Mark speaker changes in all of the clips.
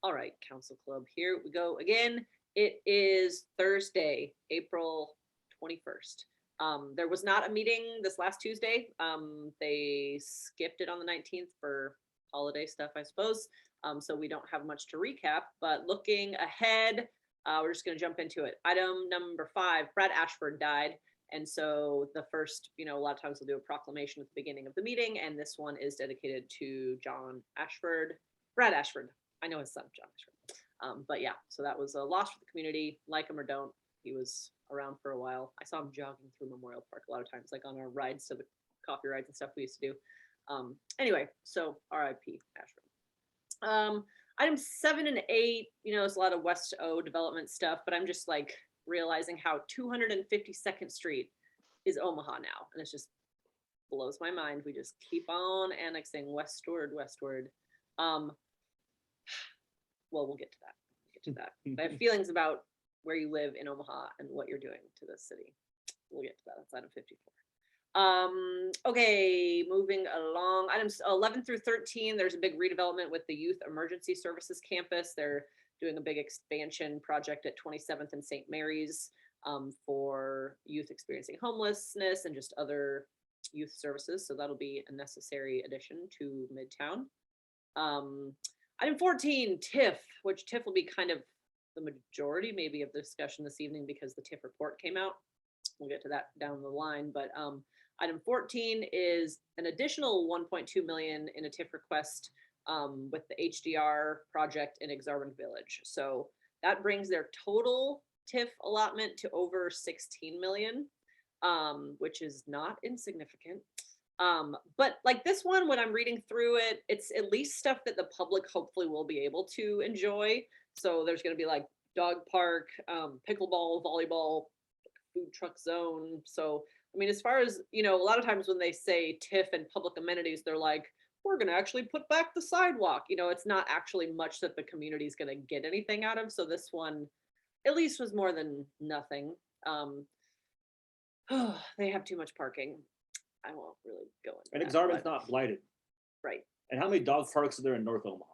Speaker 1: All right, Council Club, here we go again. It is Thursday, April 21st. There was not a meeting this last Tuesday. They skipped it on the 19th for holiday stuff, I suppose. So we don't have much to recap, but looking ahead, we're just going to jump into it. Item number 5, Brad Ashford died. And so the first, a lot of times we'll do a proclamation at the beginning of the meeting, and this one is dedicated to Brad Ashford. I know his son, John Ashford. But yeah, so that was a loss for the community, like him or don't. He was around for a while. I saw him jogging through Memorial Park a lot of times, like on our rides to the coffee rides and stuff we used to do. Anyway, so RIP Ashford. Item 7 and 8, there's a lot of West O development stuff, but I'm just like realizing how 252nd Street is Omaha now. And it just blows my mind. We just keep on annexing westward. Well, we'll get to that. I have feelings about where you live in Omaha and what you're doing to this city. We'll get to that. That's item 54. Okay, moving along. Items 11 through 13, there's a big redevelopment with the Youth Emergency Services campus. They're doing a big expansion project at 27th and St. Mary's for youth experiencing homelessness and just other youth services. So that'll be a necessary addition to Midtown. Item 14, TIF, which TIF will be kind of the majority maybe of the discussion this evening because the TIF report came out. We'll get to that down the line, but item 14 is an additional 1.2 million in a TIF request with the HDR project in Exarban Village. So that brings their total TIF allotment to over 16 million, which is not insignificant. But like this one, when I'm reading through it, it's at least stuff that the public hopefully will be able to enjoy. So there's going to be like dog park, pickleball, volleyball, food truck zone. So, I mean, as far as, a lot of times when they say TIF and public amenities, they're like, we're going to actually put back the sidewalk. It's not actually much that the community is going to get anything out of. So this one at least was more than nothing. They have too much parking. I won't really go into
Speaker 2: and
Speaker 1: that.
Speaker 2: Exarban's not blighted.
Speaker 1: Right.
Speaker 2: And how many dog parks are there in North Omaha?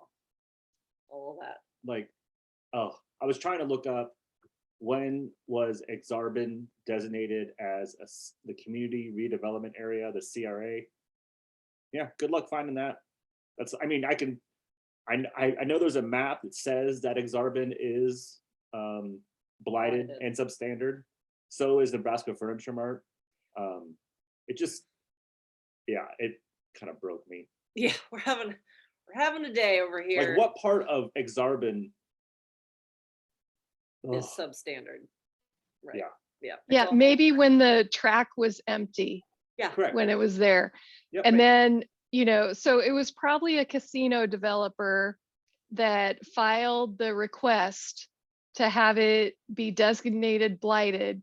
Speaker 1: All of that.
Speaker 2: Like, I was trying to look up when was Exarban designated as the community redevelopment area, the CRA. Yeah, good luck finding that. I know there's a map that says that Exarban is blighted and substandard. So is Nebraska Furniture Mart. It kind of broke me.
Speaker 1: Yeah, we're having a day over here.
Speaker 2: Like, what part of Exarban
Speaker 1: is substandard? Right.
Speaker 3: Yeah. Maybe when the track was empty.
Speaker 1: Yeah,
Speaker 2: correct.
Speaker 3: When it was there. Yep, and then, so it was probably a casino developer that filed the request to have it be designated blighted,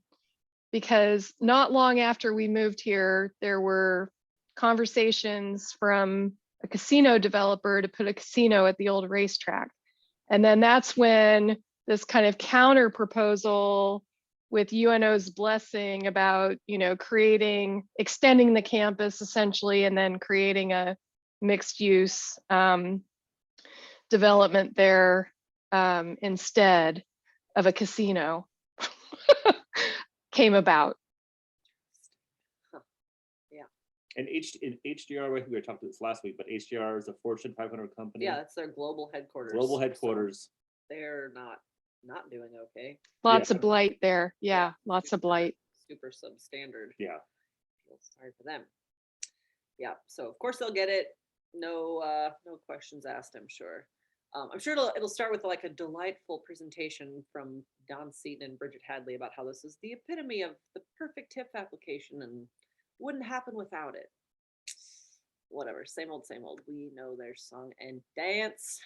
Speaker 3: because not long after we moved here, there were conversations from a casino developer to put a casino at the old racetrack. And then that's when this kind of counter proposal with UNO's blessing about, extending the campus essentially, and then creating a mixed use development there instead of a casino came about.
Speaker 2: And HDR, I think we were talking about this last week, but HDR is a Fortune 500 company.
Speaker 1: Yeah, that's their global headquarters.
Speaker 2: So
Speaker 1: they're not doing okay.
Speaker 3: Lots of blight there. Yeah, lots of blight.
Speaker 1: Super substandard.
Speaker 2: Yeah.
Speaker 1: Sorry for them. Yeah, so of course they'll get it. No questions asked, I'm sure. I'm sure it'll start with like a delightful presentation from Don Seaton and Bridget Hadley about how this is the epitome of the perfect TIF application and wouldn't happen without it. Whatever, same old. We know their song and dance.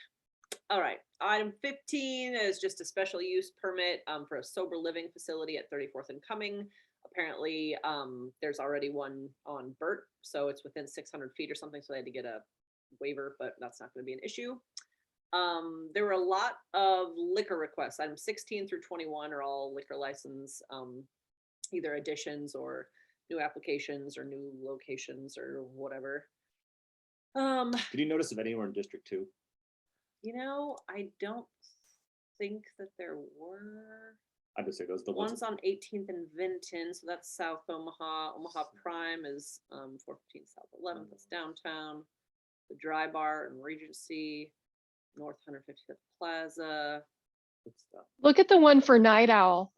Speaker 1: All right, item 15 is just a special use permit for a sober living facility at 34th and Cumming. Apparently, there's already one on Burt, so it's within 600 feet or something, so they had to get a waiver, but that's not going to be an issue. There were a lot of liquor requests. Items 16 through 21 are all liquor license, either additions or new applications or new locations or whatever.
Speaker 2: Did you notice if any were in District 2?
Speaker 1: I don't think that there were.
Speaker 2: I just say those the ones.
Speaker 1: One's on 18th and Vinton, so that's South Omaha. Omaha Prime is 415 South 11th, that's downtown. The Dry Bar and Regency, North 155th Plaza.
Speaker 2: Good stuff.
Speaker 3: Look at the one for Night Owl,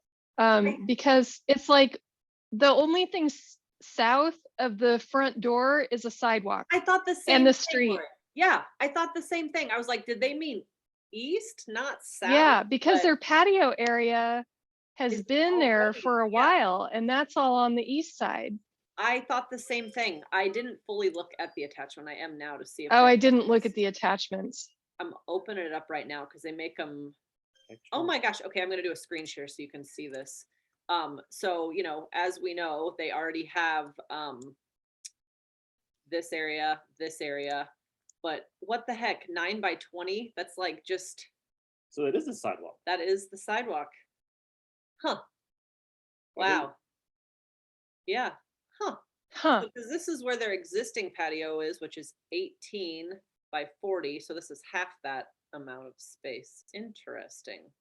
Speaker 3: because it's like the only thing south of the front door is a sidewalk
Speaker 1: I thought the same
Speaker 3: and the
Speaker 1: thing,
Speaker 3: street.
Speaker 1: Lori. Yeah, I thought the same thing. I was like, did they mean east, not south?
Speaker 3: Yeah, because
Speaker 1: But
Speaker 3: their patio area has
Speaker 1: it's
Speaker 3: been there
Speaker 1: already-
Speaker 3: for a
Speaker 1: yeah.
Speaker 3: while, and that's all on the east side.
Speaker 1: I thought the same thing. I didn't fully look at the attachment. I am now to see if
Speaker 3: Oh, I
Speaker 1: there's-
Speaker 3: didn't look at the attachments.
Speaker 1: I'm opening it up right now because they make them. Oh
Speaker 2: Extra.
Speaker 1: my gosh. Okay, I'm gonna do a screen share so you can see this. So as we know, they already have this area, but what the heck, 9 by 20? That's like just
Speaker 2: So it is a sidewalk.
Speaker 1: that is the sidewalk. Huh.
Speaker 2: I didn't-
Speaker 1: Wow. Yeah. Huh.
Speaker 3: Huh.
Speaker 1: Because this is where their existing patio is, which is 18 by 40. So this is half that amount of space. Interesting.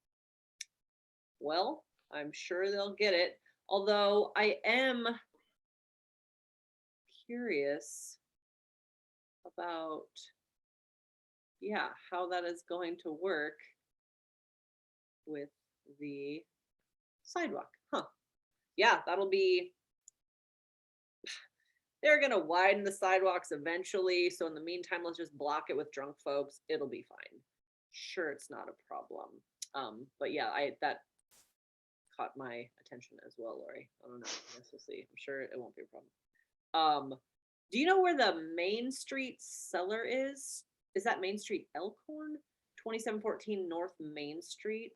Speaker 1: Well, I'm sure they'll get it. Although I am curious about, how that is going to work with the sidewalk. Huh. Yeah, that'll be, they're going to widen the sidewalks eventually. So in the meantime, let's just block it with drunk folks. It'll be fine. Sure, it's not a problem. But yeah, that caught my attention as well, Lori. I don't know. I guess we'll see. I'm sure it won't be a problem. Do you know where the Main Street cellar is? Is that Main Street Elkhorn? 2714 North Main Street?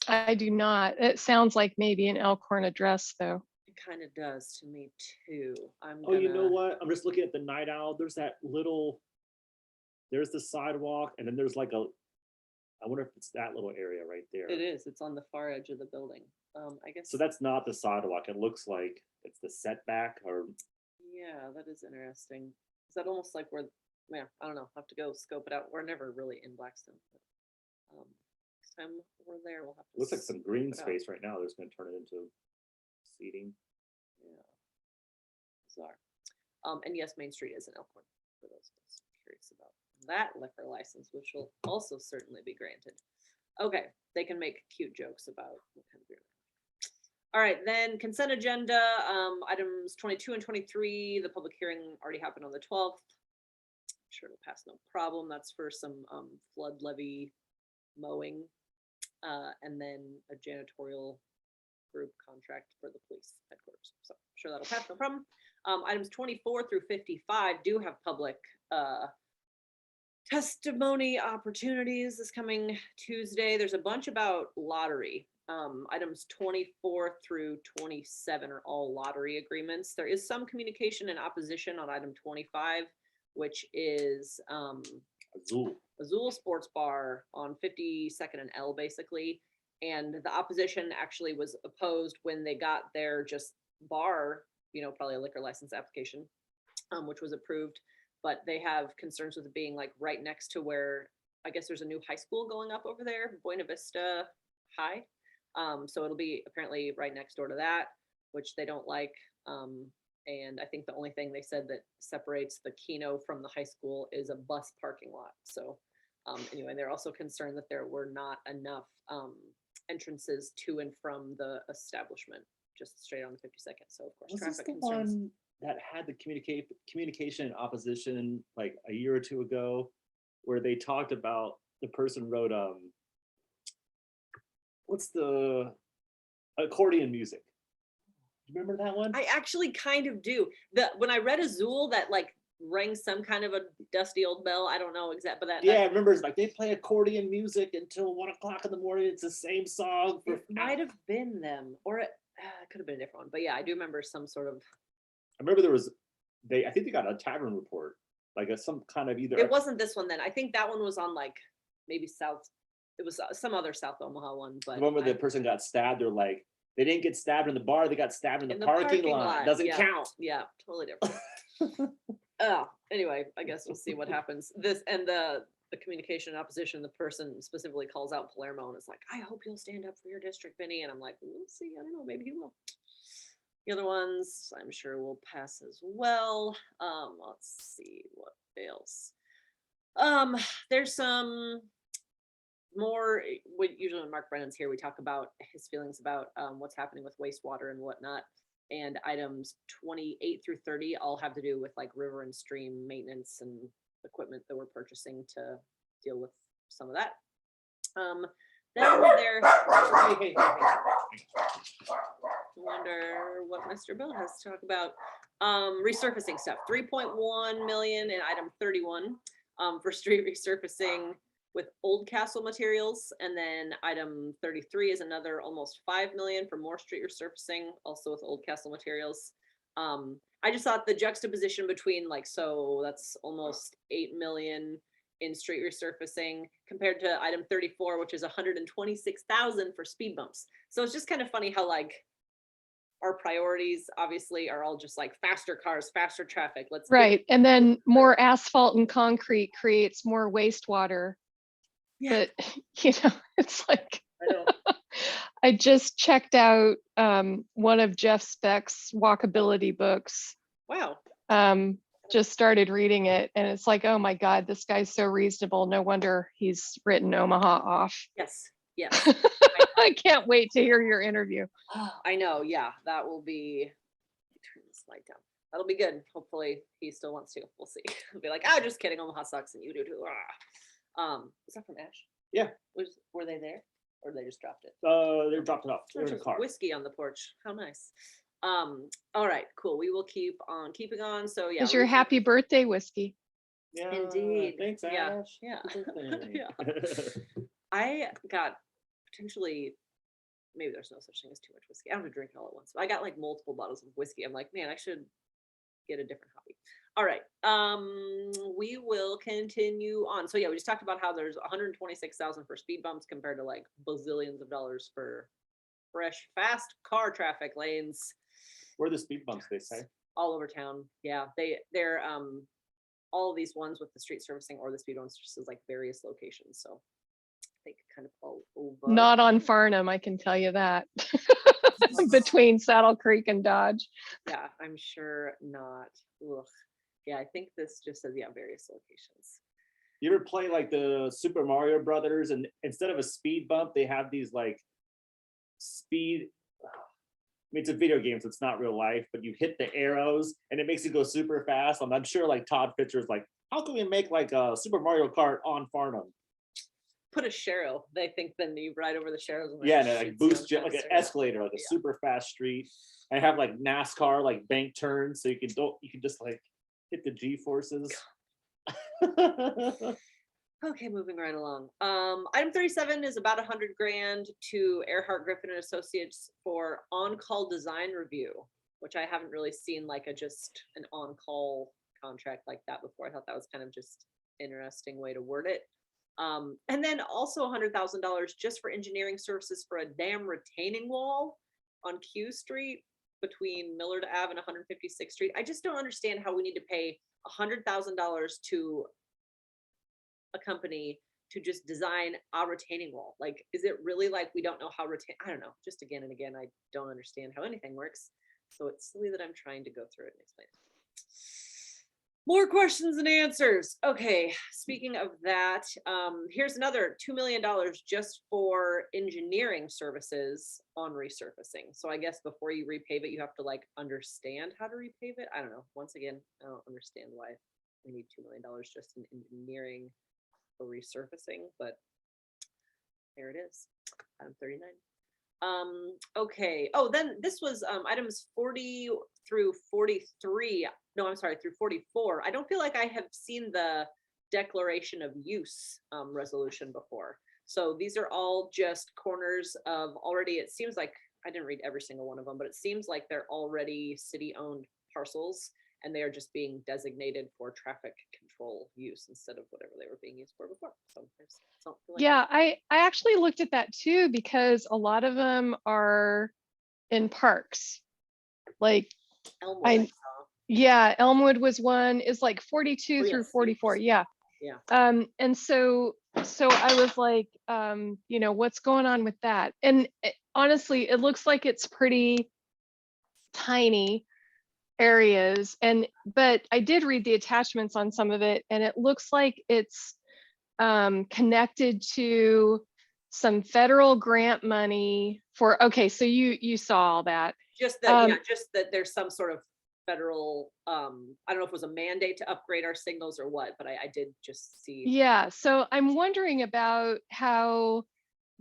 Speaker 3: I do not. It sounds like maybe an Elkhorn address, though.
Speaker 1: It kind of does to me too.
Speaker 2: Oh, you know what? I'm just looking at the Night Owl. There's the sidewalk, and then there's like I wonder if it's that little area right there.
Speaker 1: It is. It's on the far edge of the building. I guess.
Speaker 2: So that's not the sidewalk. It looks like it's the setback or.
Speaker 1: Yeah, that is interesting. Is that almost like we're, I don't know. I'll have to go scope it out. We're never really in Blackstone. But, next time we're there, we'll have to.
Speaker 2: Looks like some green
Speaker 1: scope it out.
Speaker 2: space right now. They're just going to turn it into seating.
Speaker 1: Yeah. Bizarre. And yes, Main Street is in Elkhorn, for those of us curious about that liquor license, which will also certainly be granted. Okay, they can make cute jokes about what kind of beer. All right, then consent agenda, items 22 and 23, the public hearing already happened on the 12th. I'm sure it'll pass no problem. That's for some flood levy mowing, and then a janitorial group contract for the police headquarters. So I'm sure that'll pass no problem. Items 24 through 55 do have public testimony opportunities this coming Tuesday. There's a bunch about lottery. Items 24 through 27 are all lottery agreements. There is some communication and opposition on item 25, which is Azul Sports Bar on 52nd and L, basically. And the opposition actually was opposed when they got their just bar, probably a liquor license application, which was approved. But they have concerns with it being like right next to where I guess there's a new high school going up over there, Buena Vista High. So it'll be apparently right next door to that, which they don't like. And I think the only thing they said that separates the Keno from the high school is a bus parking lot. So anyway, they're also concerned that there were not enough entrances to and from the establishment, just straight on the 52nd. So of course,
Speaker 2: Was this
Speaker 1: traffic
Speaker 2: the
Speaker 1: concerns.
Speaker 2: one that had the communication and opposition like a year or two ago, where they talked about the person wrote what's the accordion music? Do you remember that one?
Speaker 1: I actually kind of do. When I read Azul, that like rang some kind of a dusty old bell. I don't know exact, but
Speaker 2: I remember it's like they play accordion music until 1 o'clock in the morning. It's the same song.
Speaker 1: It might have been them, or it could have been a different one. But yeah, I do remember some sort of.
Speaker 2: I remember I think they got a tavern report, like some kind of either.
Speaker 1: It wasn't this one then. I think that one was on like maybe South. It was some other South Omaha one, but
Speaker 2: the one where the person got stabbed. They're like, they didn't get stabbed in the bar. They got stabbed in the parking lot. Doesn't count.
Speaker 1: Yeah, totally different. Anyway, I guess we'll see what happens. This and the the communication in opposition, the person specifically calls out Palermo and is like, I hope you'll stand up for your district, Vinny. And I'm like, we'll see. I don't know. Maybe he will. The other ones I'm sure will pass as well. Let's see what else. There's some more, usually when Mark Brennan's here, we talk about his feelings about what's happening with wastewater and whatnot. And items 28 through 30 all have to do with like river and stream maintenance and equipment that we're purchasing to deal with some of that. Then over there, hey. Wonder what Mr. Bill has to talk about. Resurfacing stuff, 3.1 million in item 31 for street resurfacing with Old Castle materials, and then item 33 is another almost 5 million for more street resurfacing, also with Old Castle materials. I just thought the juxtaposition between like, so that's almost 8 million in street resurfacing compared to item 34, which is 126,000 for speed bumps. So it's just kind of funny how like our priorities obviously are all just like faster cars, faster traffic. Let's
Speaker 3: right. And then more asphalt and concrete creates more wastewater.
Speaker 1: Yeah.
Speaker 3: But you know, it's like
Speaker 1: I know.
Speaker 3: I just checked out one of Jeff Speck's walkability books.
Speaker 1: Wow.
Speaker 3: Just started reading it, and it's like, oh my God, this guy's so reasonable. No wonder he's written Omaha off.
Speaker 1: Yes. Yes.
Speaker 3: I can't wait to hear your interview.
Speaker 1: Oh, I know. Yeah, that will be. Turn this light down. That'll be good. Hopefully, he still wants to. We'll see. He'll be like, "Oh, just kidding. Omaha sucks, and you do too." Is that from Ash?
Speaker 2: Yeah.
Speaker 1: Were they there, or they just dropped it?
Speaker 2: They dropped it off. They're in
Speaker 1: There's
Speaker 2: the car.
Speaker 1: whiskey on the porch. How nice. All right, cool. We will keep on keeping on. So yeah.
Speaker 3: It's your happy birthday whiskey.
Speaker 2: Yeah,
Speaker 1: Indeed.
Speaker 2: Thanks,
Speaker 1: Yeah.
Speaker 2: Ash.
Speaker 1: Yeah.
Speaker 2: Happy
Speaker 1: Yeah.
Speaker 2: birthday.
Speaker 1: I got potentially, maybe there's no such thing as too much whiskey. I don't have to drink it all at once. But I got like multiple bottles of whiskey. I'm like, man, I should get a different hobby. All right. We will continue on. So yeah, we just talked about how there's 126,000 for speed bumps compared to like bazillions of dollars for fresh, fast car traffic lanes.
Speaker 2: Where are the speed bumps, they say?
Speaker 1: All over town. Yeah, they're all of these ones with the street servicing or the speed bumps just is like various locations. So they kind of all over.
Speaker 3: Not on Farnham, I can tell you that. Between Saddle Creek and Dodge.
Speaker 1: Yeah, I'm sure not. Ugh. Yeah, I think this just says, yeah, various locations.
Speaker 2: You ever play like the Super Mario Brothers, and instead of a speed bump, they have these like speed. I mean, it's a video game, so it's not real life, but you hit the arrows and it makes it go super fast. I'm sure like Todd Fisher's like, how can we make like a Super Mario Kart on Farnham?
Speaker 1: Put a Cheryl. They think then you ride over the Cheryls. And
Speaker 2: Yeah, and it like boosts you like an escalator, like a
Speaker 1: Yeah.
Speaker 2: super fast street. I have like NASCAR, like bank turns, so you can just like hit the G forces.
Speaker 1: Okay, moving right along. Item 37 is about $100,000 to Earhart Griffin and Associates for on-call design review, which I haven't really seen like just an on-call contract like that before. I thought that was kind of just interesting way to word it. And then also $100,000 just for engineering services for a dam retaining wall on Q Street between Millard Ave and 156th Street. I just don't understand how we need to pay $100,000 to a company to just design a retaining wall. Like, is it really like we don't know how I don't know. Just again and again, I don't understand how anything works. So it's silly that I'm trying to go through it and explain it. More questions and answers. Okay, speaking of that, here's another $2 million just for engineering services on resurfacing. So I guess before you repave it, you have to like understand how to repave it. I don't know. Once again, I don't understand why we need $2 million just in engineering for resurfacing, but there it is. Item 39. Okay. Oh, then this was items 40 through 43. No, I'm sorry, through 44. I don't feel like I have seen the declaration of use resolution before. So these are all just corners of already, it seems like, I didn't read every single one of them, but it seems like they're already city-owned parcels and they are just being designated for traffic control use instead of whatever they were being used for before. So there's something like
Speaker 3: Yeah, I actually looked at that too, because a lot of them are in parks. Like,
Speaker 1: Elmwood, I saw.
Speaker 3: yeah, Elmwood was one, is like 42
Speaker 1: Oh,
Speaker 3: through
Speaker 1: yes,
Speaker 3: 44.
Speaker 1: yes.
Speaker 3: Yeah.
Speaker 1: Yeah.
Speaker 3: And so I was like, what's going on with that? And honestly, it looks like it's pretty tiny areas. But I did read the attachments on some of it, and it looks like it's connected to some federal grant money for, okay, so you saw all that.
Speaker 1: Just that, just that there's some sort of federal, I don't know if it was a mandate to upgrade our signals or what, but I did just see.
Speaker 3: Yeah, so I'm wondering about how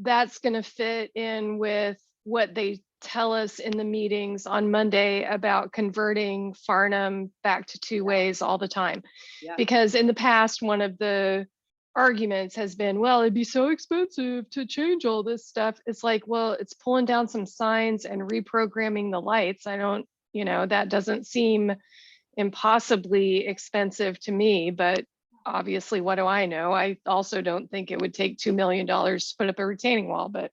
Speaker 3: that's going to fit in with what they tell us in the meetings on Monday about converting Farnham back to two ways all the time.
Speaker 1: Yeah.
Speaker 3: Because in the past, one of the arguments has been, well, it'd be so expensive to change all this stuff. It's like, well, it's pulling down some signs and reprogramming the lights. I don't, that doesn't seem impossibly expensive to me, but obviously, what do I know? I also don't think it would take $2 million to put up a retaining wall, but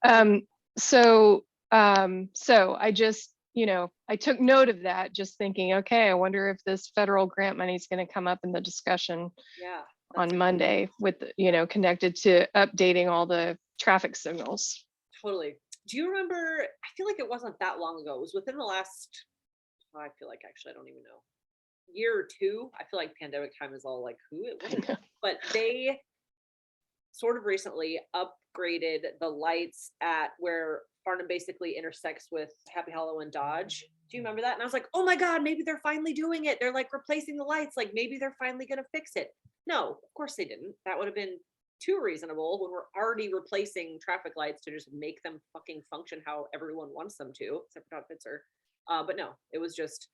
Speaker 1: Right.
Speaker 3: so I just, I took note of that, just thinking, okay, I wonder if this federal grant money is going to come up in the discussion on Monday with, connected to updating all the traffic signals.
Speaker 1: Totally. Do you remember, I feel like it wasn't that long ago. It was within the last, I feel like actually, I don't even know, year or two. I feel like pandemic time is all like, but they sort of recently upgraded the lights at where Farnham basically intersects with Happy Hollow and Dodge. Do you remember that? And I was like, oh my God, maybe they're finally doing it. They're like replacing the lights. Like maybe they're finally going to fix it. No, of course they didn't. That would have been too reasonable when we're already replacing traffic lights to just make them fucking function how everyone wants them to, except for Todd Fitzer. But no, it was just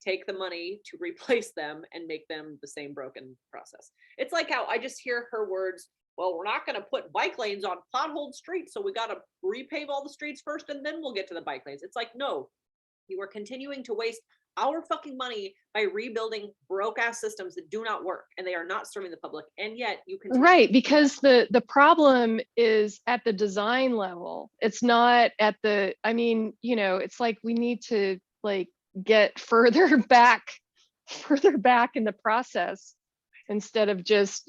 Speaker 1: take the money to replace them and make them the same broken process. It's like how I just hear her words, well, we're not going to put bike lanes on potholed streets, so we got to repave all the streets first and then we'll get to the bike lanes. It's like, no, you are continuing to waste our fucking money by rebuilding broke ass systems that do not work and they are not serving the public. And yet you continue.
Speaker 3: Right, because the problem is at the design level. It's not at the, it's like we need to like get further back in the process instead of just,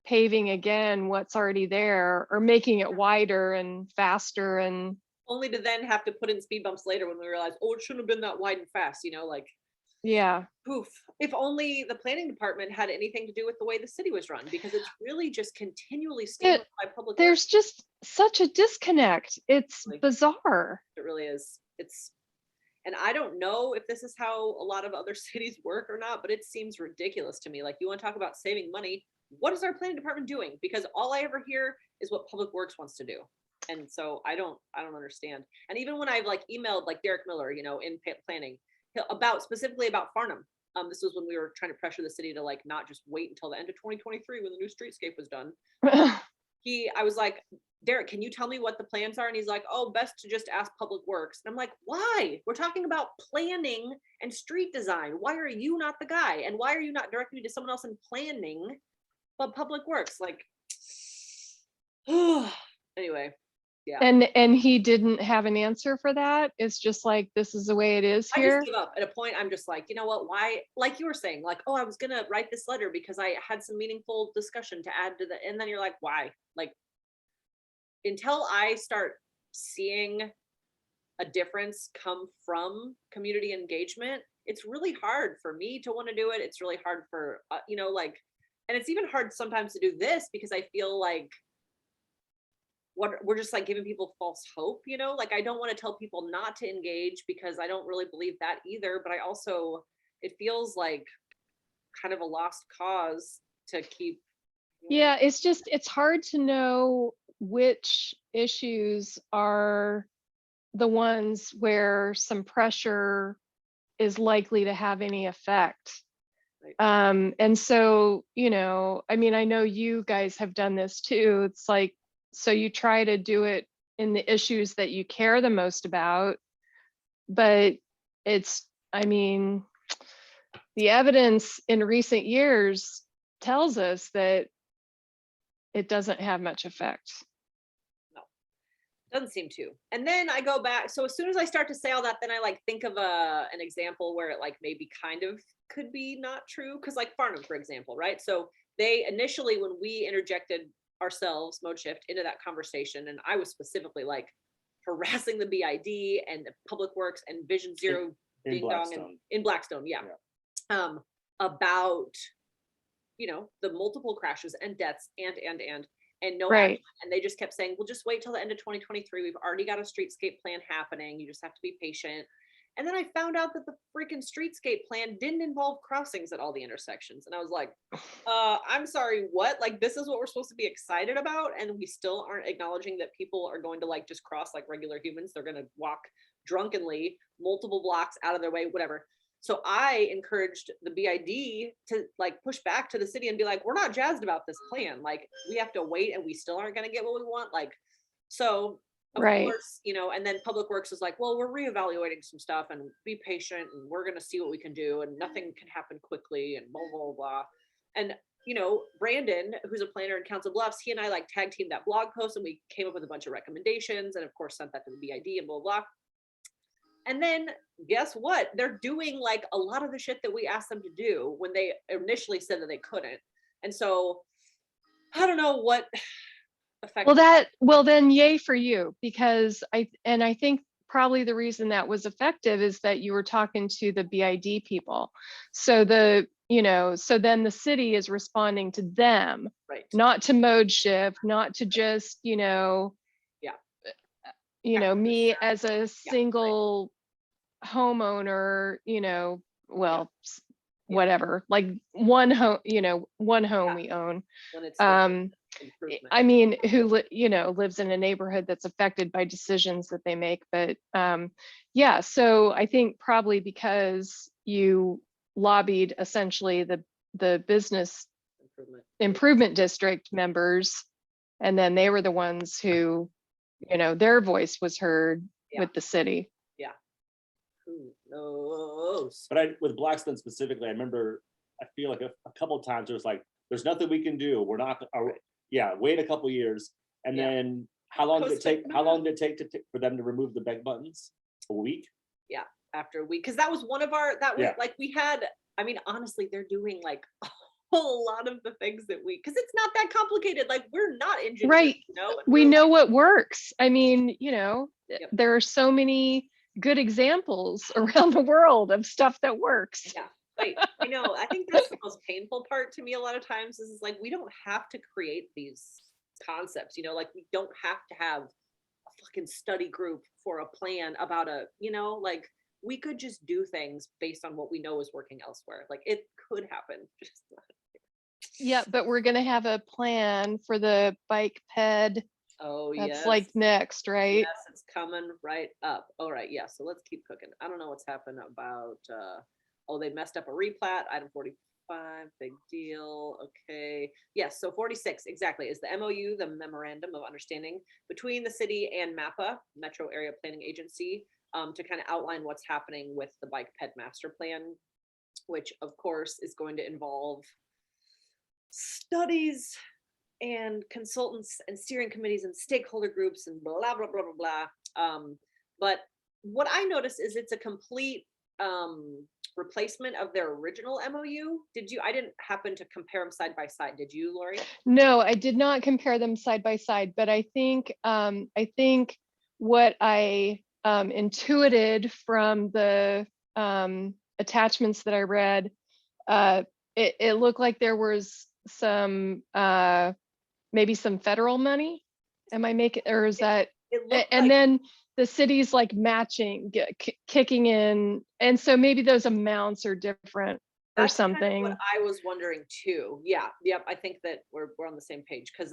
Speaker 3: paving again what's already there or making it wider and faster, and
Speaker 1: only to then have to put in speed bumps later when we realize, oh, it shouldn't have been that wide and fast, like,
Speaker 3: yeah.
Speaker 1: Poof. If only the planning department had anything to do with the way the city was run, because it's really just continually stealing by public.
Speaker 3: There's just such a disconnect. It's bizarre.
Speaker 1: It really is. And I don't know if this is how a lot of other cities work or not, but it seems ridiculous to me. Like, you want to talk about saving money? What is our planning department doing? Because all I ever hear is what Public Works wants to do. And so I don't understand. And even when I've like emailed like Derek Miller, in planning specifically about Farnham, this was when we were trying to pressure the city to like not just wait until the end of 2023 when the new streetscape was done. I was like, Derek, can you tell me what the plans are? And he's like, oh, best to just ask Public Works. And I'm like, why? We're talking about planning and street design. Why are you not the guy? And why are you not directing me to someone else in planning but Public Works? Like, anyway. Yeah.
Speaker 3: And he didn't have an answer for that. It's just like, this is the way it is here.
Speaker 1: I just give up. At a point, I'm just like, you know what? Why? Like you were saying, like, oh, I was gonna write this letter because I had some meaningful discussion to add to the. And then you're like, why? Like, until I start seeing a difference come from community engagement, it's really hard for me to want to do it. It's really hard for and it's even hard sometimes to do this because I feel like we're just like giving people false hope, like I don't want to tell people not to engage because I don't really believe that either. But I also, it feels like kind of a lost cause to keep.
Speaker 3: Yeah, it's hard to know which issues are the ones where some pressure is likely to have any effect. Right. And so, I know you guys have done this too. It's like, so you try to do it in the issues that you care the most about, but the evidence in recent years tells us that it doesn't have much effect.
Speaker 1: No, doesn't seem to. And then I go back. So as soon as I start to say all that, then I like think of an example where it like maybe kind of could be not true. Cause like Farnham, for example, right? So they initially, when we interjected ourselves, Mode Shift, into that conversation, and I was specifically like harassing the BID and the Public Works and Vision Zero
Speaker 2: in
Speaker 1: Ding Dong
Speaker 2: Blackstone.
Speaker 1: in Blackstone, about, you know, the multiple crashes and deaths and no
Speaker 3: Right.
Speaker 1: action. And they just kept saying, we'll just wait till the end of 2023. We've already got a streetscape plan happening. You just have to be patient. And then I found out that the freaking streetscape plan didn't involve crossings at all the intersections. And I was like, I'm sorry, what? Like, this is what we're supposed to be excited about? And we still aren't acknowledging that people are going to like just cross like regular humans. They're going to walk drunkenly multiple blocks out of their way, whatever. So I encouraged the BID to like push back to the city and be like, we're not jazzed about this plan. Like, we have to wait and we still aren't going to get what we want. Like, so of course, you know, and then Public Works is like, well, we're reevaluating some stuff and be patient and we're going to see what we can do and nothing can happen quickly and blah, blah, blah. And, you know, Brandon, who's a planner in Council Bluffs, he and I like tag teamed that blog post and we came up with a bunch of recommendations and of course sent that to the BID and blah, blah. And then guess what? They're doing like a lot of the shit that we asked them to do when they initially said that they couldn't. And so I don't know what effect.
Speaker 3: Well, then yay for you, because I think probably the reason that was effective is that you were talking to the BID people. So then the city is responding to them,
Speaker 1: right?
Speaker 3: Not to Mode Shift, not to just, me as a single homeowner, whatever, like one home, we own.
Speaker 1: When it's
Speaker 3: I mean, who lives in a neighborhood that's affected by decisions that they make. But so I think probably because you lobbied essentially the business improvement district members, and then they were the ones who, their voice was heard with the city.
Speaker 1: Yeah. Who knows?
Speaker 2: But with Blackstone specifically, I remember, I feel like a couple of times it was like, there's nothing we can do. We're not, wait a couple years. And then how long did it take? How long did it take for them to remove the beg buttons? A week?
Speaker 1: Yeah, after a week, because that was one of our, like we had, I mean, honestly, they're doing like a whole lot of the things that because it's not that complicated. Like, we're not engineers,
Speaker 3: right? We know what works. I mean, there are so many good examples around the world of stuff that works.
Speaker 1: Yeah. Right. I think that's the most painful part to me a lot of times is like, we don't have to create these concepts, like we don't have to have a fucking study group for a plan about like we could just do things based on what we know is working elsewhere. Like it could happen.
Speaker 3: Yeah, but we're going to have a plan for the bike ped.
Speaker 1: Oh,
Speaker 3: that's like next, right?
Speaker 1: Yes, it's coming right up. All right. Yeah. So let's keep cooking. I don't know what's happened about, they messed up a replat, item 45, big deal. Okay. Yes. So 46 exactly is the MOU, the Memorandum of Understanding between the city and MAPA, Metro Area Planning Agency, to kind of outline what's happening with the bike ped master plan, which of course is going to involve studies and consultants and steering committees and stakeholder groups and blah, blah, blah, blah, blah. But what I noticed is it's a complete replacement of their original MOU. I didn't happen to compare them side by side. Did you, Lori?
Speaker 3: No, I did not compare them side by side, but I think what I intuited from the attachments that I read, it looked like there was some maybe some federal money. Am I making, or is that? And then the city's like matching, kicking in, and so maybe those amounts are different or something.
Speaker 1: Kind of what I was wondering too. Yeah, yep. I think that we're on the same page because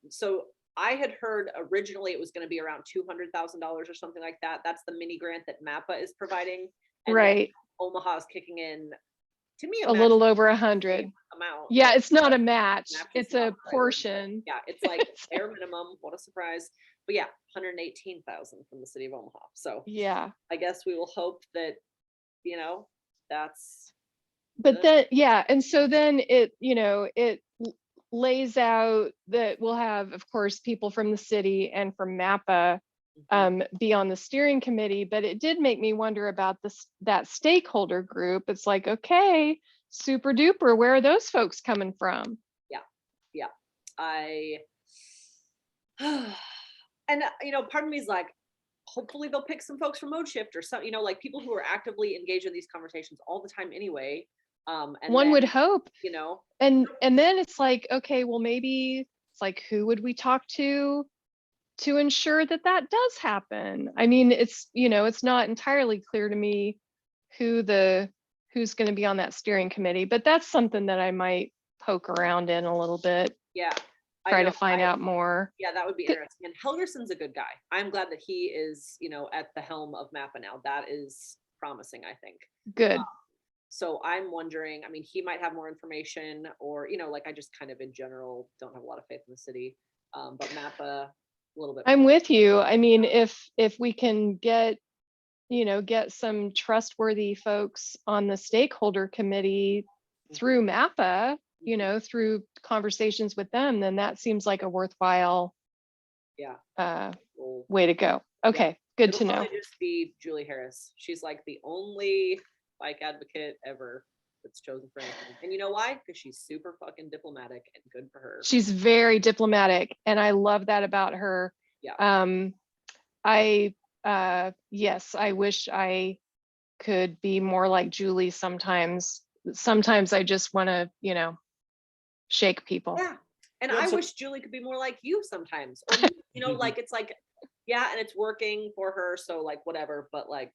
Speaker 1: so I had heard originally it was going to be around $200,000 or something like that. That's the mini grant that MAPA is providing, and
Speaker 3: right?
Speaker 1: Omaha is kicking in. To me,
Speaker 3: a little over 100
Speaker 1: amount.
Speaker 3: Yeah, it's not a match. It's a portion.
Speaker 1: Yeah, it's like bare minimum. What a surprise! But yeah, 118,000 from the city of Omaha. So
Speaker 3: yeah,
Speaker 1: I guess we will hope that that's.
Speaker 3: But then and so then it it lays out that we'll have, of course, people from the city and from MAPA be on the steering committee, but it did make me wonder about that stakeholder group. It's like, okay, super duper, where are those folks coming from?
Speaker 1: And part of me is like, hopefully they'll pick some folks from Mode Shift or some, like people who are actively engaged in these conversations all the time anyway. And
Speaker 3: one
Speaker 1: then,
Speaker 3: would hope.
Speaker 1: And
Speaker 3: then it's like, okay, well, maybe it's like, who would we talk to ensure that does happen? I mean, it's not entirely clear to me who's going to be on that steering committee, but that's something that I might poke around in a little bit.
Speaker 1: Yeah.
Speaker 3: Try to find out more.
Speaker 1: Yeah, that would be interesting. And Helgerson's a good guy. I'm glad that he is, at the helm of MAPPA now. That is promising, I think.
Speaker 3: Good.
Speaker 1: So I'm wondering, I mean, he might have more information, or, like I just kind of in general don't have a lot of faith in the city. But MAPPA, a little bit.
Speaker 3: I'm with you. I mean, if we can get some trustworthy folks on the stakeholder committee through MAPPA, through conversations with them, then that seems like a worthwhile way to go. Okay, good to know.
Speaker 1: It'll just be Julie Harris. She's like the only bike advocate ever that's chosen for anything. And you know why? Because she's super fucking diplomatic, and good for her.
Speaker 3: She's very diplomatic, and I love that about her.
Speaker 1: Yeah.
Speaker 3: Yes, I wish I could be more like Julie sometimes. Sometimes I just want to, shake people.
Speaker 1: Yeah. And I wish Julie could be more like you sometimes. Or, like it's like, yeah, and it's working for her, so like whatever. But like,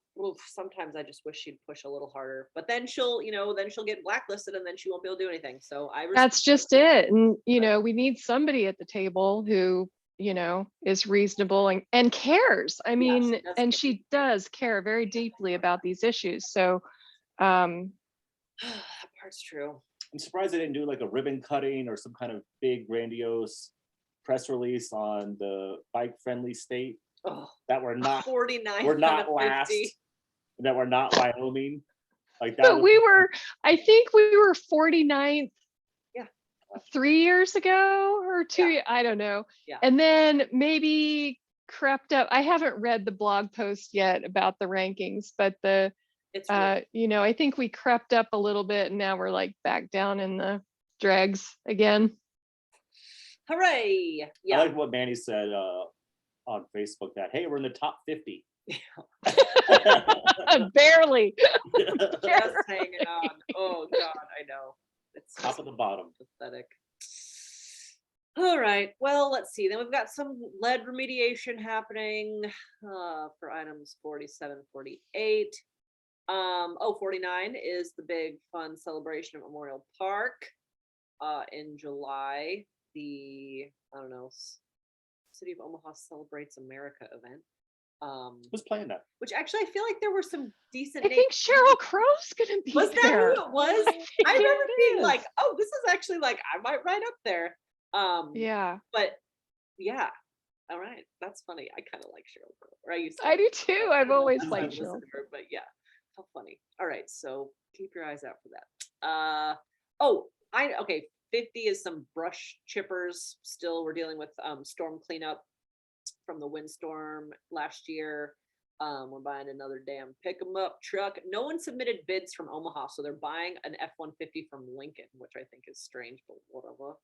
Speaker 1: sometimes I just wish she'd push a little harder. But then she'll get blacklisted, and then she won't be able to do anything. So
Speaker 3: that's just it. And we need somebody at the table who is reasonable and cares. I mean, she does care very deeply about these issues. So
Speaker 1: that part's true.
Speaker 2: I'm surprised they didn't do like a ribbon cutting or some kind of big grandiose press release on the bike friendly state that we're not
Speaker 1: 49.
Speaker 2: We're not last. That we're not Wyoming. Like that.
Speaker 3: But I think we were 49th. 3 years ago or 2, I don't know.
Speaker 1: Yeah.
Speaker 3: And then maybe crept up. I haven't read the blog post yet about the rankings, but I think we crept up a little bit, and now we're like back down in the dregs again.
Speaker 1: Hooray. Yeah.
Speaker 2: I like what Manny said on Facebook, that, hey, we're in the top 50.
Speaker 3: Barely.
Speaker 1: Just hanging on. Oh God, I know. It's
Speaker 2: top of the bottom.
Speaker 1: Pathetic. All right. Well, let's see. Then we've got some lead remediation happening for items 47, 48. 49 is the big fun celebration at Memorial Park in July. The City of Omaha Celebrates America event.
Speaker 2: Who's playing that?
Speaker 1: Which actually, I feel like there were some decent.
Speaker 3: I think Sheryl Crow's gonna be there.
Speaker 1: Was that who it was? I remember being like, "Oh, this is actually like I might ride up there."
Speaker 3: Yeah.
Speaker 1: But yeah, all right, that's funny. I kind of like Sheryl Crow. Or
Speaker 3: I do too. I've always liked Sheryl.
Speaker 1: But yeah, how funny. All right, so keep your eyes out for that. 50 is some brush chippers. Still, we're dealing with storm cleanup from the windstorm last year. We're buying another damn pick 'em up truck. No one submitted bids from Omaha, so they're buying an F-150 from Lincoln, which I think is strange, but whatever.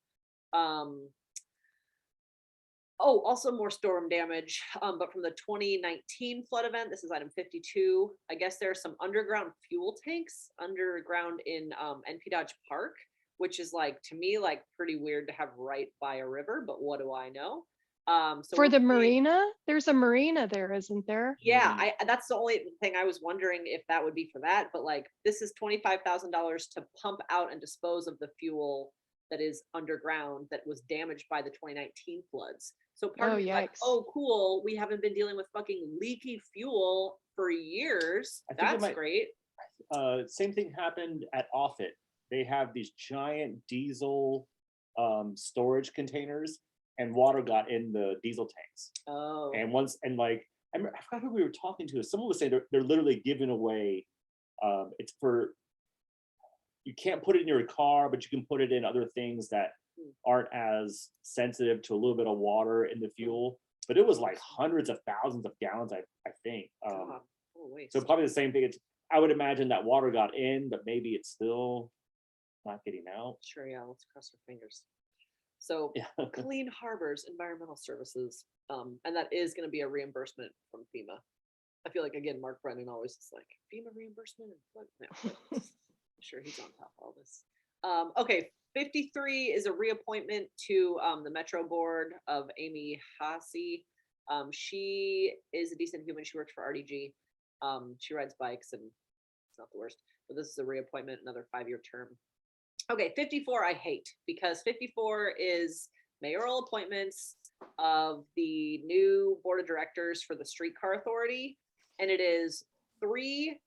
Speaker 1: Also more storm damage, but from the 2019 flood event. This is item 52. I guess there are some underground fuel tanks underground in NP Dodge Park, which is like, to me, like pretty weird to have right by a river, but what do I know? So
Speaker 3: for the marina, there's a marina there, isn't there?
Speaker 1: Yeah, that's the only thing I was wondering if that would be for that. But like, this is $25,000 to pump out and dispose of the fuel that is underground that was damaged by the 2019 floods. So part of me like, oh, cool. We haven't been dealing with fucking leaky fuel for years. That's great.
Speaker 2: Same thing happened at Offutt. They have these giant diesel storage containers, and water got in the diesel tanks.
Speaker 1: Oh.
Speaker 2: And I forgot who we were talking to. Someone was saying they're literally giving away. It's for, you can't put it in your car, but you can put it in other things that aren't as sensitive to a little bit of water in the fuel. But it was like hundreds of thousands of gallons, I think. So probably the same thing. I would imagine that water got in, but maybe it's still not getting out.
Speaker 1: Sure, yeah. Let's cross our fingers. So
Speaker 2: Yeah.
Speaker 1: Clean Harbors Environmental Services, and that is going to be a reimbursement from FEMA. I feel like, again, Mark Brennan always is like, FEMA reimbursement. No, I'm sure he's on top of all this. Okay, 53 is a reappointment to the Metro Board of Amy Hasse. She is a decent human. She works for RDG. She rides bikes and it's not the worst, but this is a reappointment, another 5-year term. Okay, 54 I hate, because 54 is mayoral appointments of the new board of directors for the Streetcar Authority. And it is 3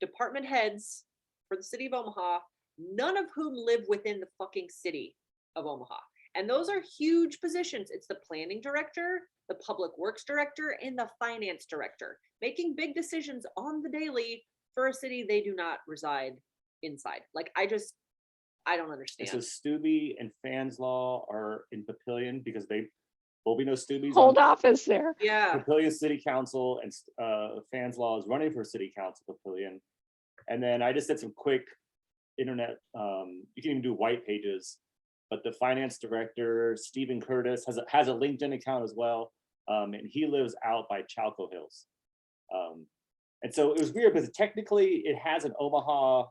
Speaker 1: department heads for the city of Omaha, none of whom live within the fucking city of Omaha. And those are huge positions. It's the planning director, the public works director, and the finance director, making big decisions on the daily for a city they do not reside inside. Like, I don't understand.
Speaker 2: So Stubbe and Fanslau are in Papillion because we know Stubbe's
Speaker 3: Hold
Speaker 2: on
Speaker 3: office there.
Speaker 1: Yeah.
Speaker 2: Papillion City Council, and Fanslau is running for City Council Papillion. And then I just did some quick internet, you can even do white pages, but the finance director, Stephen Curtis, has a LinkedIn account as well. And he lives out by Chalco Hills. And so it was weird because technically it has an Omaha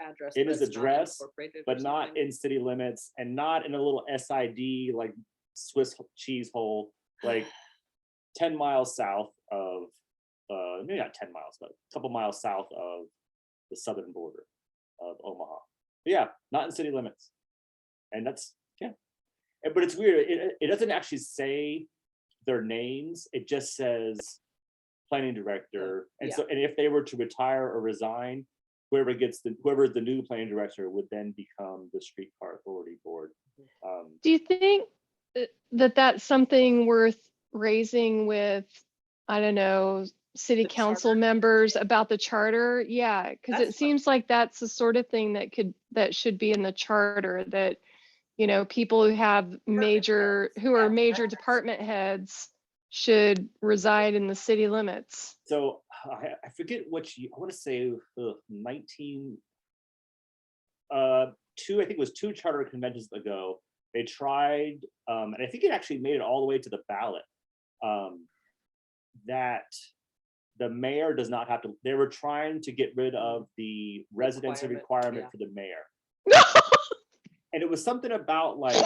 Speaker 1: Address.
Speaker 2: in his
Speaker 1: that's not
Speaker 2: address,
Speaker 1: incorporated or
Speaker 2: but not
Speaker 1: something.
Speaker 2: in city limits and not in a little SID like Swiss cheese hole, like 10 miles south of, maybe not 10 miles, but a couple miles south of the southern border of Omaha. But yeah, not in city limits. And that's, yeah. But it's weird. It doesn't actually say their names. It just says planning director. And
Speaker 1: Yeah.
Speaker 2: so, and if they were to retire or resign, whoever the new planning director would then become the Streetcar Authority board.
Speaker 3: Do you think that that's something worth raising with, I don't know, city
Speaker 1: The
Speaker 3: council
Speaker 1: charter?
Speaker 3: members about the charter? Yeah, because
Speaker 1: That's
Speaker 3: it seems like that's the sort of thing that should be in the charter, that, you know, people who have major, who are major department heads should reside in the city limits.
Speaker 2: So I forget which, I want to say 2, I think it was 2 charter conventions ago. They tried, and I think it actually made it all the way to the ballot, that the mayor does not have to, they were trying to get rid of the residency requirement
Speaker 1: yeah.
Speaker 2: for the mayor. And it was something about like,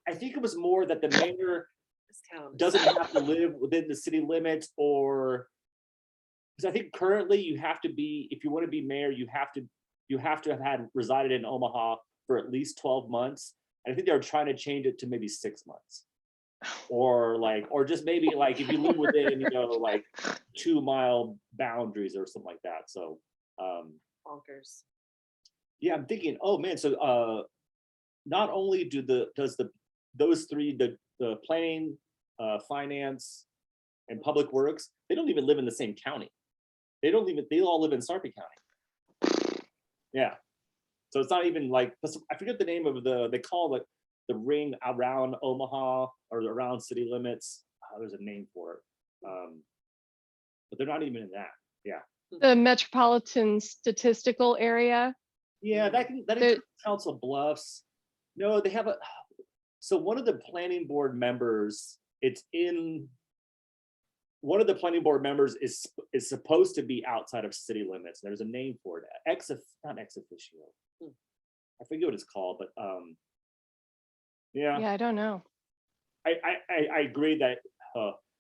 Speaker 2: I think it was more that the mayor
Speaker 1: This town is-
Speaker 2: doesn't have to live within the city limits, or because I think currently you have to be, if you want to be mayor, you have to have had resided in Omaha for at least 12 months. And I think they were trying to change it to maybe 6 months. Or just maybe like if you live within, like 2-mile boundaries or something like that. So
Speaker 1: bonkers.
Speaker 2: yeah, I'm thinking, oh man, so not only does those 3, the planning, finance, and public works, they don't even live in the same county. They all live in Sarpy County. Yeah. So it's not even like, I forget the name of they call it the ring around Omaha or around city limits. There's a name for it. But they're not even in that. Yeah.
Speaker 3: The metropolitan statistical area.
Speaker 2: Yeah, that includes Council Bluffs. No, they have so one of the planning board members, one of the planning board members is supposed to be outside of city limits. There's a name for it. Not ex officio. I forget what it's called, but yeah.
Speaker 3: Yeah, I don't know.
Speaker 2: I agree that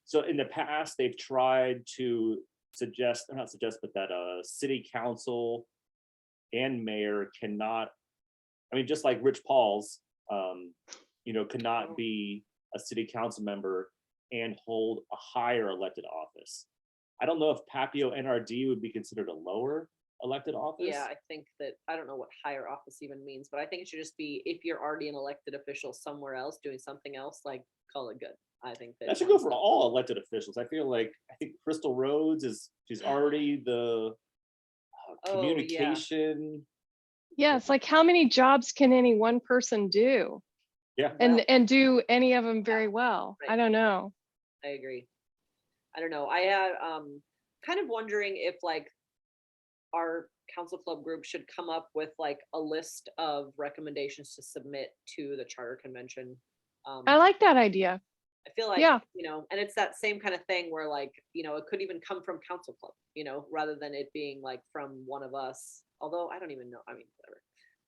Speaker 2: so in the past they've tried to not suggest, but that city council and mayor cannot, I mean, just like Rich Pauls, cannot be a city council member and hold a higher elected office. I don't know if Papio NRD would be considered a lower elected office.
Speaker 1: Yeah, I think that, I don't know what higher office even means, but I think it should just be, if you're already an elected official somewhere else doing something else, like, call it good. I think
Speaker 2: that should go for all elected officials. I think Crystal Rhodes she's already the communication.
Speaker 3: Yeah, it's like, how many jobs can any one person do?
Speaker 2: Yeah.
Speaker 3: And do any of them very well?
Speaker 1: Right.
Speaker 3: I don't know.
Speaker 1: I agree. I don't know. I had kind of wondering if like our council club group should come up with like a list of recommendations to submit to the charter convention.
Speaker 3: I like that idea.
Speaker 1: I feel like,
Speaker 3: Yeah.
Speaker 1: and it's that same kind of thing where like, it could even come from council club, rather than it being like from one of us. Although I don't even know. I mean, whatever.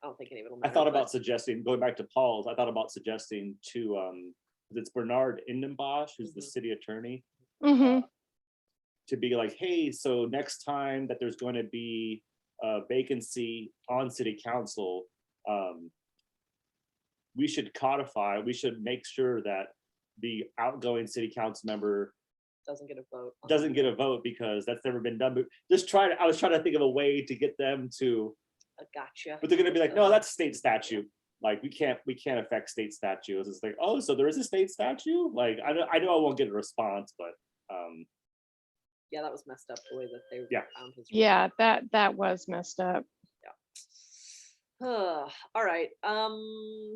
Speaker 1: I don't think any of it will
Speaker 2: I
Speaker 1: matter.
Speaker 2: thought about suggesting, going back to Paul's, I thought about suggesting to, it's Bernard Indenbosch, who's the
Speaker 1: Mhm.
Speaker 2: city attorney,
Speaker 3: Hmm.
Speaker 2: to be like, hey, so next time that there's going to be a vacancy on city council, we should make sure that the outgoing city council member
Speaker 1: doesn't get a vote.
Speaker 2: doesn't get a vote, because that's never been done. But I was trying to think of a way to get them to,
Speaker 1: Gotcha.
Speaker 2: but they're gonna be like, no, that's state statute. Like we can't affect state statutes. It's like, oh, so there is a state statute? Like I know I won't get a response, but
Speaker 1: Yeah, that was messed up the way that they
Speaker 2: Yeah.
Speaker 1: found his.
Speaker 3: Yeah, that was messed up.
Speaker 1: All right.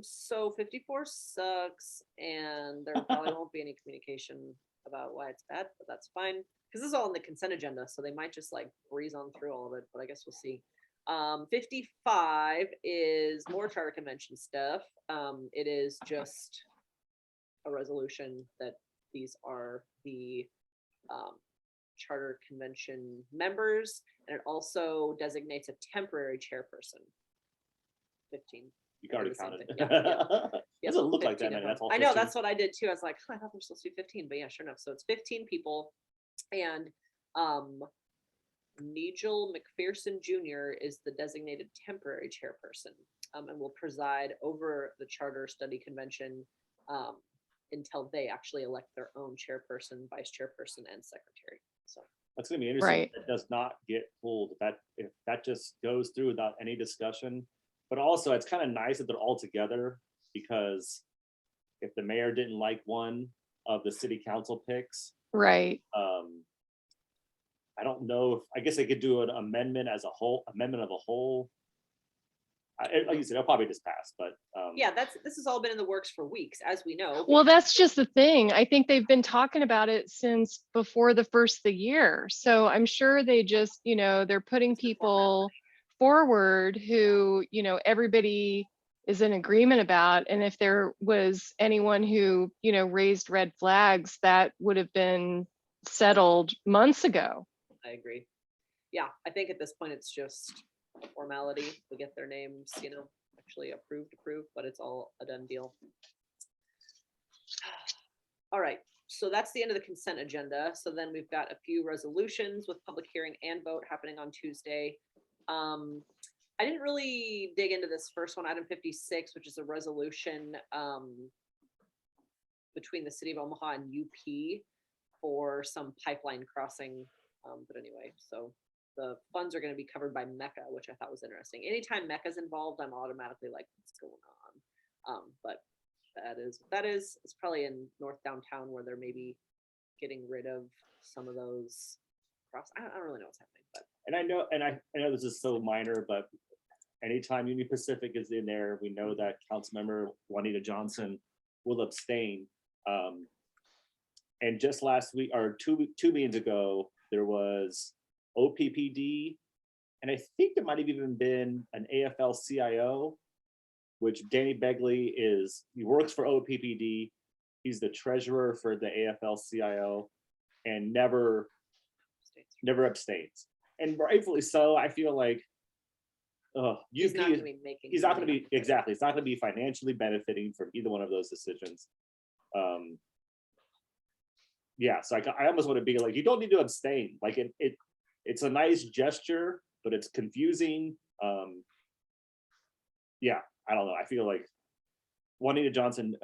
Speaker 1: So 54 sucks, and there probably won't be any communication about why it's bad, but that's fine because this is all on the consent agenda, so they might just like breeze on through all of it. But I guess we'll see. 55 is more charter convention stuff. It is just a resolution that these are the charter convention members, and it also designates a temporary chairperson. 15.
Speaker 2: you already
Speaker 1: the same
Speaker 2: counted.
Speaker 1: thing. Yeah.
Speaker 2: Doesn't look like
Speaker 1: 15
Speaker 2: that
Speaker 1: of
Speaker 2: many. That's
Speaker 1: them.
Speaker 2: all
Speaker 1: I know,
Speaker 2: 15.
Speaker 1: that's what I did too. I was like, I thought there was supposed to be 15, but yeah, sure enough. So it's 15 people, and Nigel McPherson Jr. is the designated temporary chairperson, and will preside over the charter study convention until they actually elect their own chairperson, vice chairperson, and secretary. So
Speaker 2: That's gonna be interesting.
Speaker 3: Right.
Speaker 2: If it does not get pulled. If that just goes through without any discussion. But also, it's kind of nice that they're all together, because if the mayor didn't like one of the city council picks,
Speaker 3: Right.
Speaker 2: I don't know if, I guess they could do an amendment of a whole. Like you said, it'll probably just pass, but
Speaker 1: yeah, this has all been in the works for weeks, as we know.
Speaker 3: Well, that's just the thing. I think they've been talking about it since before the first of the year. So I'm sure they just, they're putting people forward who, everybody is in agreement about. And if there was anyone who, raised red flags, that would have been settled months ago.
Speaker 1: I agree. Yeah, I think at this point it's just formality. We get their names, actually approved, but it's all a done deal. All right, so that's the end of the consent agenda. So then we've got a few resolutions with public hearing and vote happening on Tuesday. I didn't really dig into this first one, item 56, which is a resolution between the city of Omaha and UP for some pipeline crossing. But anyway, so the funds are going to be covered by Mecca, which I thought was interesting. Anytime Mecca's involved, I'm automatically like, what's going on? But that is it's probably in North Downtown where they're maybe getting rid of some of those cross. I don't really know what's happening, but
Speaker 2: I know this is so minor, but anytime Union Pacific is in there, we know that Councilmember Juanita Johnson will abstain. And just last week, or two meetings ago, there was OPPD, and I think there might have even been an AFL-CIO, which Danny Begley he works for OPPD. He's the treasurer for the AFL-CIO, and never abstains. And rightfully so. I feel like
Speaker 1: he's not going to be making.
Speaker 2: He's not going to be exactly. It's not going to be financially benefiting from either one of those decisions. Yeah, so I almost want to be like, you don't need to abstain. Like it's a nice gesture, but it's confusing. Yeah, I don't know. I feel like Juanita Johnson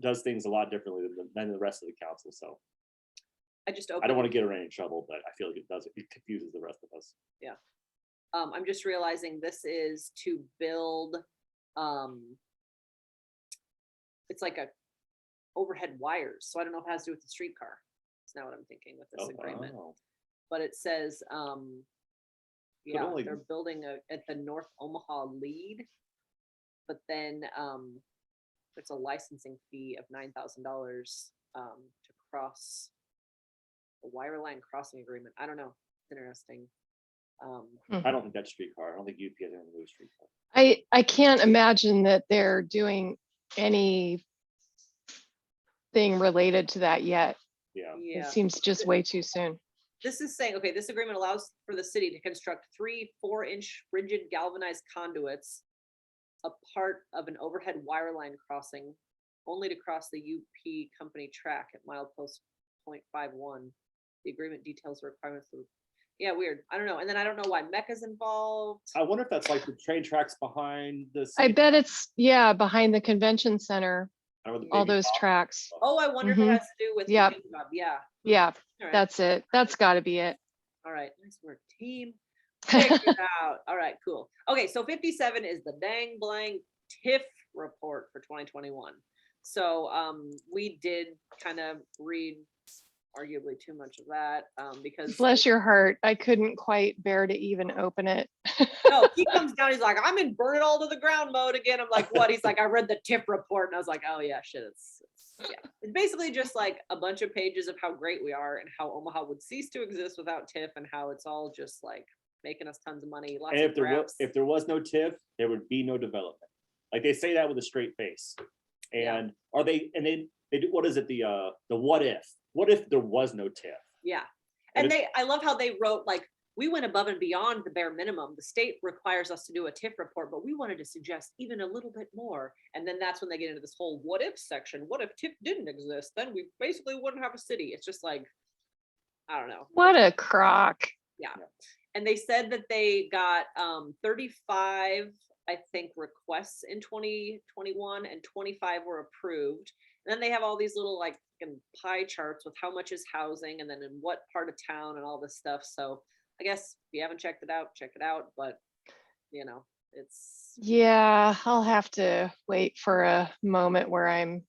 Speaker 2: does things a lot differently than the rest of the council. So I don't want to get her in any trouble, but I feel like it confuses the rest of us.
Speaker 1: Yeah. I'm just realizing this is to build, it's like a overhead wires. So I don't know if it has to do with the streetcar. It's not what I'm thinking with this agreement.
Speaker 2: Wow.
Speaker 1: But it says, yeah,
Speaker 2: only-
Speaker 1: they're building at the North Omaha lead, but then it's a licensing fee of $9,000 to cross the wireline crossing agreement. I don't know. It's interesting.
Speaker 2: I don't think that's streetcar. I don't think UP has anything to do with streetcar.
Speaker 3: I can't imagine that they're doing anything related to that yet.
Speaker 2: Yeah.
Speaker 3: It seems just way too soon.
Speaker 1: This is saying, okay, this agreement allows for the city to construct 3 4-inch rigid galvanized conduits, a part of an overhead wireline crossing, only to cross the UP company track at milepost 0.51. The agreement details the requirements of, yeah, weird. I don't know. And then I don't know why Mecca's involved.
Speaker 2: I wonder if that's like the train tracks behind this.
Speaker 3: I bet it's, yeah, behind the convention center, all those tracks.
Speaker 1: Oh, I wonder if it has to do with
Speaker 3: Yep.
Speaker 1: the job. Yeah.
Speaker 3: Yeah,
Speaker 1: All right.
Speaker 3: that's it. That's got to be it.
Speaker 1: All right. Nice work, team. Check it out. All right, cool. Okay, so 57 is the dang blank TIF report for 2021. So we did kind of read arguably too much of that because
Speaker 3: Bless your heart. I couldn't quite bear to even open it.
Speaker 1: no, he comes down, he's like, I'm in burn it all to the ground mode again. I'm like, what? He's like, I read the TIF report, and I was like, oh yeah, shit, it's basically just like a bunch of pages of how great we are and how Omaha would cease to exist without TIF and how it's all just like making us tons of money. Lots
Speaker 2: And
Speaker 1: of graphs.
Speaker 2: if there was no TIF, there would be no development. Like they say that with a straight face. And are they? And they do. What is it? The what if? What if there was no TIF?
Speaker 1: Yeah, and I love how they wrote like, we went above and beyond the bare minimum. The state requires us to do a TIF report, but we wanted to suggest even a little bit more. And then that's when they get into this whole what if section. What if TIF didn't exist? Then we basically wouldn't have a city. It's just like, I don't know.
Speaker 3: What a crock.
Speaker 1: Yeah. And they said that they got 35, I think, requests in 2021 and 25 were approved. And then they have all these little like pie charts with how much is housing and then in what part of town and all this stuff. So I guess if you haven't checked it out, check it out. But you know, it's
Speaker 3: Yeah, I'll have to wait for a moment where I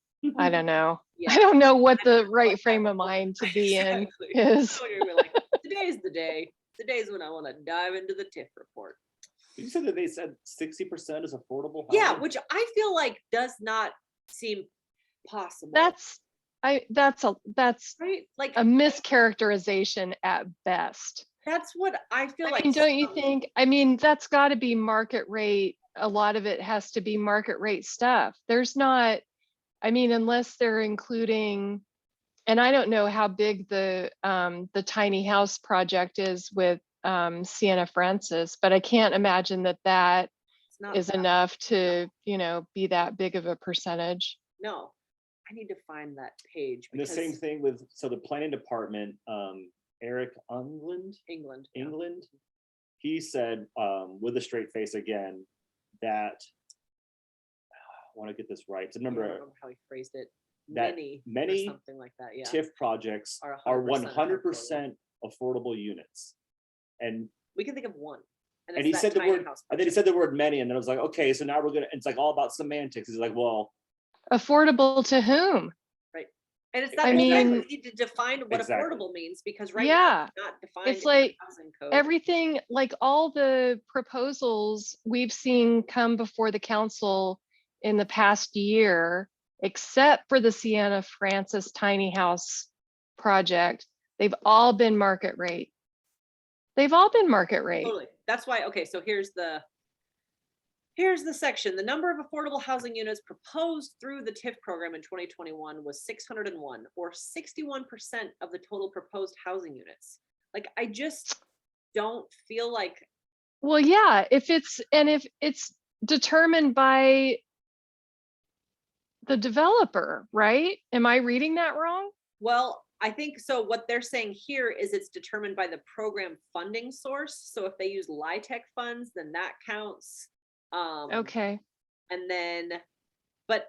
Speaker 3: don't know. I don't know what the right frame of mind to be in is.
Speaker 1: So you're like, today's the day. Today's when I want to dive into the TIF report.
Speaker 2: Did you say that they said 60% is affordable housing?
Speaker 1: Yeah, which I feel like does not seem possible.
Speaker 3: That's right?
Speaker 1: Like
Speaker 3: a mischaracterization at best.
Speaker 1: that's what I feel like.
Speaker 3: Don't you think? I mean, that's got to be market rate. A lot of it has to be market rate stuff. There's not, I mean, unless they're including, and I don't know how big the tiny house project is with Sienna Francis, but I can't imagine that is enough to, be that big of a percentage.
Speaker 1: No, I need to find that page.
Speaker 2: And the same thing with, so the planning department, Eric England, he said with a straight face again that, I want to get this right. So remember
Speaker 1: how he phrased it.
Speaker 2: That many
Speaker 1: or something like that. Yeah.
Speaker 2: TIF projects are 100% affordable units. And
Speaker 1: we can think of one.
Speaker 2: And he said the word, and then he said the word many, and then I was like, okay, so now it's like all about semantics. He's like, well,
Speaker 3: affordable to whom?
Speaker 1: Right. And it's not,
Speaker 3: I mean,
Speaker 1: we need to define what affordable means, because now it's not defined.
Speaker 3: It's like
Speaker 1: housing code.
Speaker 3: everything, like all the proposals we've seen come before the council in the past year, except for the Sienna Francis tiny house project, they've all been market rate. They've all been market rate.
Speaker 1: Totally. That's why, okay, so here's the section. The number of affordable housing units proposed through the TIF program in 2021 was 601, or 61% of the total proposed housing units. Like, I just don't feel like.
Speaker 3: Well, yeah, if it's determined by the developer, right? Am I reading that wrong?
Speaker 1: Well, I think so. What they're saying here is it's determined by the program funding source. So if they use LIHTC funds, then that counts.
Speaker 3: Okay.
Speaker 1: And then, but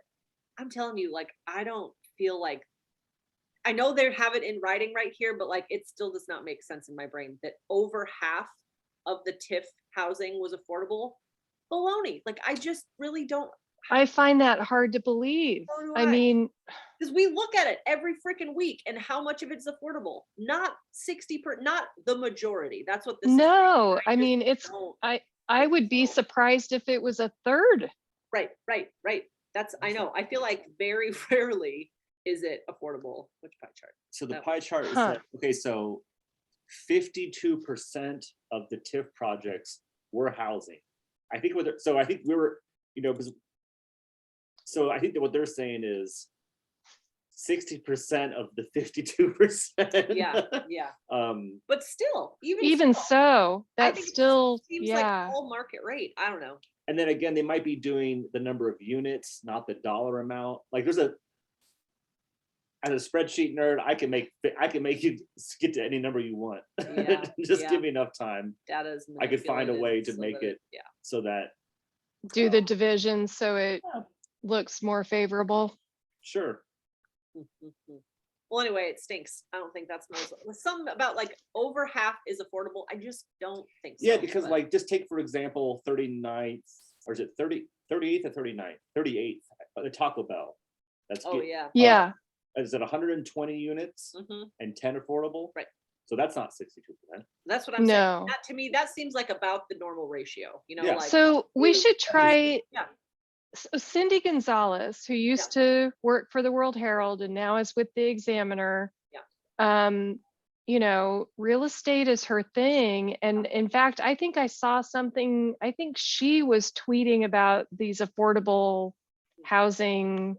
Speaker 1: I'm telling you, like, I don't feel like, I know they have it in writing right here, but like, it still does not make sense in my brain that over half of the TIF housing was affordable. Baloney. Like, I just really don't.
Speaker 3: I find that hard to believe.
Speaker 1: So
Speaker 3: I mean,
Speaker 1: because we look at it every freaking week and how much of it's affordable. Not 60%, not the majority. That's what this
Speaker 3: no,
Speaker 1: is.
Speaker 3: I mean, it's, I would be surprised if it was a third.
Speaker 1: Right. That's, I know. I feel like very rarely is it affordable. Which pie chart?
Speaker 2: So the pie chart is that, okay, so 52% of the TIF projects were housing. I think I think we were, so I think that what they're saying is 60% of the 52%.
Speaker 1: Yeah. But still,
Speaker 3: Even
Speaker 1: still,
Speaker 3: so,
Speaker 1: I
Speaker 3: that's
Speaker 1: think it
Speaker 3: still,
Speaker 1: seems like all market rate. I don't know.
Speaker 2: And then again, they might be doing the number of units, not the dollar amount. Like as a spreadsheet nerd, I can make you get to any number you want.
Speaker 1: Yeah,
Speaker 2: Just give me enough time.
Speaker 1: Data is
Speaker 2: I could find a way to
Speaker 1: so
Speaker 2: make
Speaker 1: that
Speaker 2: it so that
Speaker 3: do the division so it looks more favorable.
Speaker 2: Sure.
Speaker 1: Well, anyway, it stinks. I don't think that's some about like over half is affordable. I just don't think so.
Speaker 2: Yeah, because like just take for example 39th, or is it 38th or 39th? 38th, the Taco Bell. That's
Speaker 3: Yeah.
Speaker 2: Is it 120 units and 10 affordable?
Speaker 1: Right.
Speaker 2: So that's not 62%.
Speaker 1: That's what I'm saying. That, to me, that seems like about the normal ratio. Like,
Speaker 3: so we should try. Cindy Gonzalez, who used to work for the World Herald and now is with the Examiner. Real estate is her thing. And in fact, I think I saw something, I think she was tweeting about these affordable housing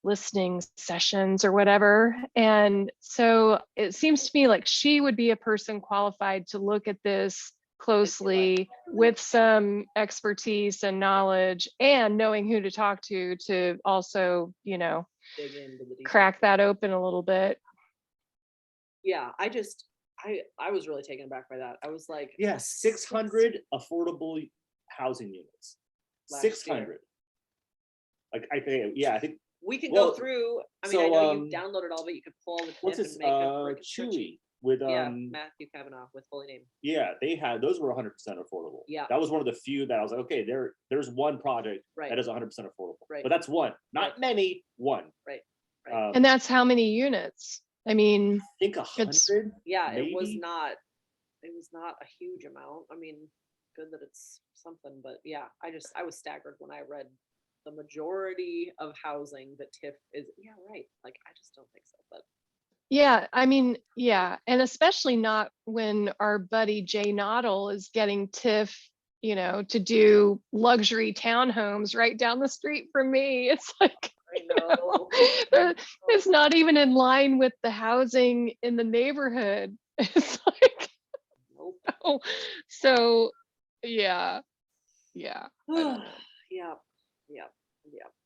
Speaker 3: listening sessions or whatever. And so it seems to me like she would be a person qualified to look at this closely with some expertise and knowledge and knowing who to talk to also,
Speaker 1: dig into the details.
Speaker 3: crack that open a little bit.
Speaker 1: Yeah, I was really taken aback by that. I was like,
Speaker 2: 600 affordable housing units. 600. Like I think we can
Speaker 1: go through. I mean, I know you downloaded all, but you could pull all the
Speaker 2: what's this? Chewy with
Speaker 1: Matthew Kavanaugh with Holy Name.
Speaker 2: Yeah, they had those were 100% affordable.
Speaker 1: Yeah,
Speaker 2: that was one of the few that I was like, okay, there's one project that is 100% affordable. Right, but that's one, not many. One.
Speaker 1: Right.
Speaker 3: And that's how many units? I mean,
Speaker 2: I think 100.
Speaker 1: Yeah, maybe. It was not a huge amount. I mean, good that it's something, but yeah, I was staggered when I read the majority of housing that TIF is. Yeah, right. Like, I just don't think so. But
Speaker 3: yeah, I mean, yeah, and especially not when our buddy Jay Noddle is getting TIF, to do luxury townhomes right down the street from me. It's like,
Speaker 1: I know.
Speaker 3: It's not even in line with the housing in the neighborhood. It's like, nope. So yeah. Yeah.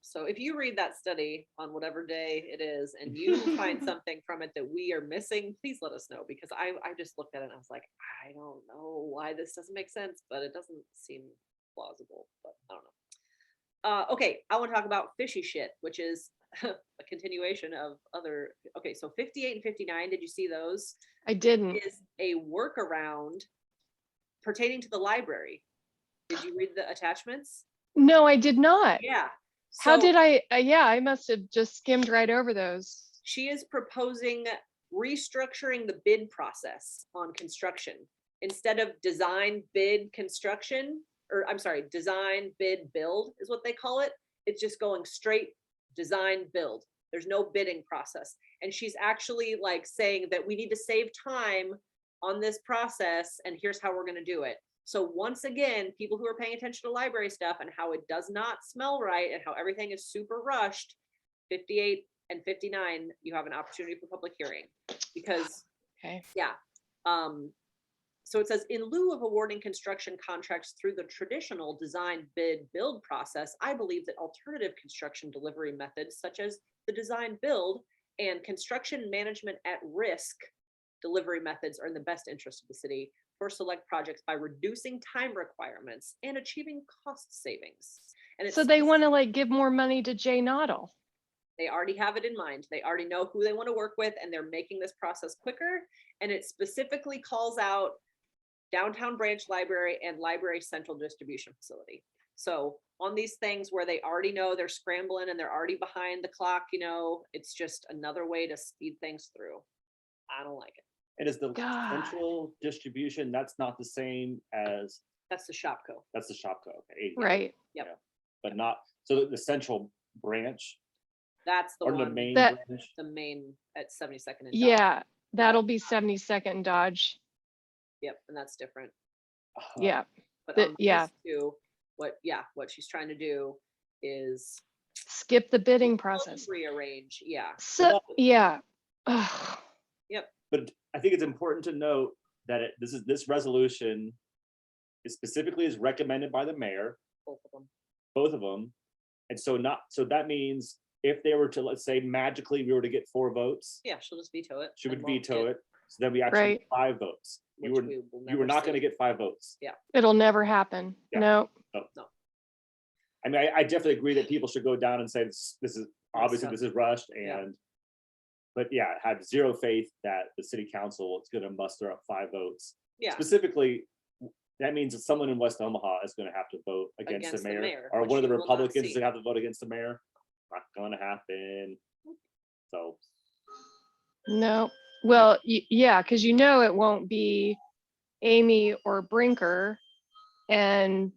Speaker 3: So if you read that study on whatever day it is and you find something from it that we are missing, please let us know, because I just looked at it and I was like, I don't know why this doesn't make sense, but it doesn't seem plausible, but I don't know. Okay, I want to talk about fishy shit, which is a continuation of other. Okay, so 58 and 59, did you see those? I didn't.
Speaker 1: Is a workaround pertaining to the library. Did you read the attachments?
Speaker 3: No, I did not.
Speaker 1: Yeah.
Speaker 3: How did I? I must have just skimmed right over those.
Speaker 1: She is proposing restructuring the bid process on construction. Instead of design, bid, construction, or I'm sorry, design, bid, build is what they call it. It's just going straight design, build. There's no bidding process. And she's actually like saying that we need to save time on this process, and here's how we're going to do it. So once again, people who are paying attention to library stuff and how it does not smell right and how everything is super rushed, 58 and 59, you have an opportunity for public hearing. Because, so it says, in lieu of awarding construction contracts through the traditional design, bid, build process, I believe that alternative construction delivery methods, such as the design, build, and construction management at risk delivery methods are in the best interest of the city for select projects by reducing time requirements and achieving cost savings. And
Speaker 3: so they want to like give more money to Jay Noddle.
Speaker 1: They already have it in mind. They already know who they want to work with, and they're making this process quicker. And it specifically calls out downtown branch library and library central distribution facility. So on these things where they already know they're scrambling and they're already behind the clock, it's just another way to speed things through. I don't like it.
Speaker 2: And is the central distribution, that's not the same as?
Speaker 1: That's the Shopco.
Speaker 2: That's the Shopco. Okay.
Speaker 3: Right.
Speaker 1: Yep.
Speaker 2: Yeah. But not, so the central branch?
Speaker 1: That's the
Speaker 2: or
Speaker 1: one.
Speaker 2: The main
Speaker 3: branch?
Speaker 1: The main at 72nd and
Speaker 3: yeah. That'll be 72nd Dodge.
Speaker 1: Yep, and that's different.
Speaker 3: Yeah.
Speaker 1: But
Speaker 3: The-
Speaker 1: on
Speaker 3: yeah.
Speaker 1: these two, what she's trying to do is
Speaker 3: Skip the bidding process.
Speaker 1: rearrange. Yeah.
Speaker 3: So, yeah. Ugh.
Speaker 2: But I think it's important to note that this resolution is specifically is recommended by the mayor, both of them. And so that means if they were to, let's say magically we were to get 4 votes,
Speaker 1: Yeah, she'll just veto it.
Speaker 2: she would
Speaker 1: and won't
Speaker 2: veto
Speaker 1: get-
Speaker 2: it. So then we actually
Speaker 3: Right.
Speaker 2: get 5 votes.
Speaker 1: which
Speaker 2: You
Speaker 1: we will
Speaker 2: were
Speaker 1: never
Speaker 2: not going to
Speaker 1: see.
Speaker 2: get 5 votes.
Speaker 3: It'll never happen.
Speaker 2: Yeah.
Speaker 3: No.
Speaker 2: I mean, I definitely agree that people should go down and say this is obviously
Speaker 1: Yes,
Speaker 2: this is rushed
Speaker 1: Yeah.
Speaker 2: but yeah, have zero faith that the city council is going to muster up 5 votes.
Speaker 1: Yeah.
Speaker 2: Specifically, that means that someone in West Omaha is going to have to vote against the mayor, or
Speaker 1: which
Speaker 2: one of the
Speaker 1: you will not
Speaker 2: Republicans
Speaker 1: see.
Speaker 2: to have to vote against the mayor. Not going to happen. So
Speaker 3: No. Well, yeah, because it won't be Amy or Brinker, and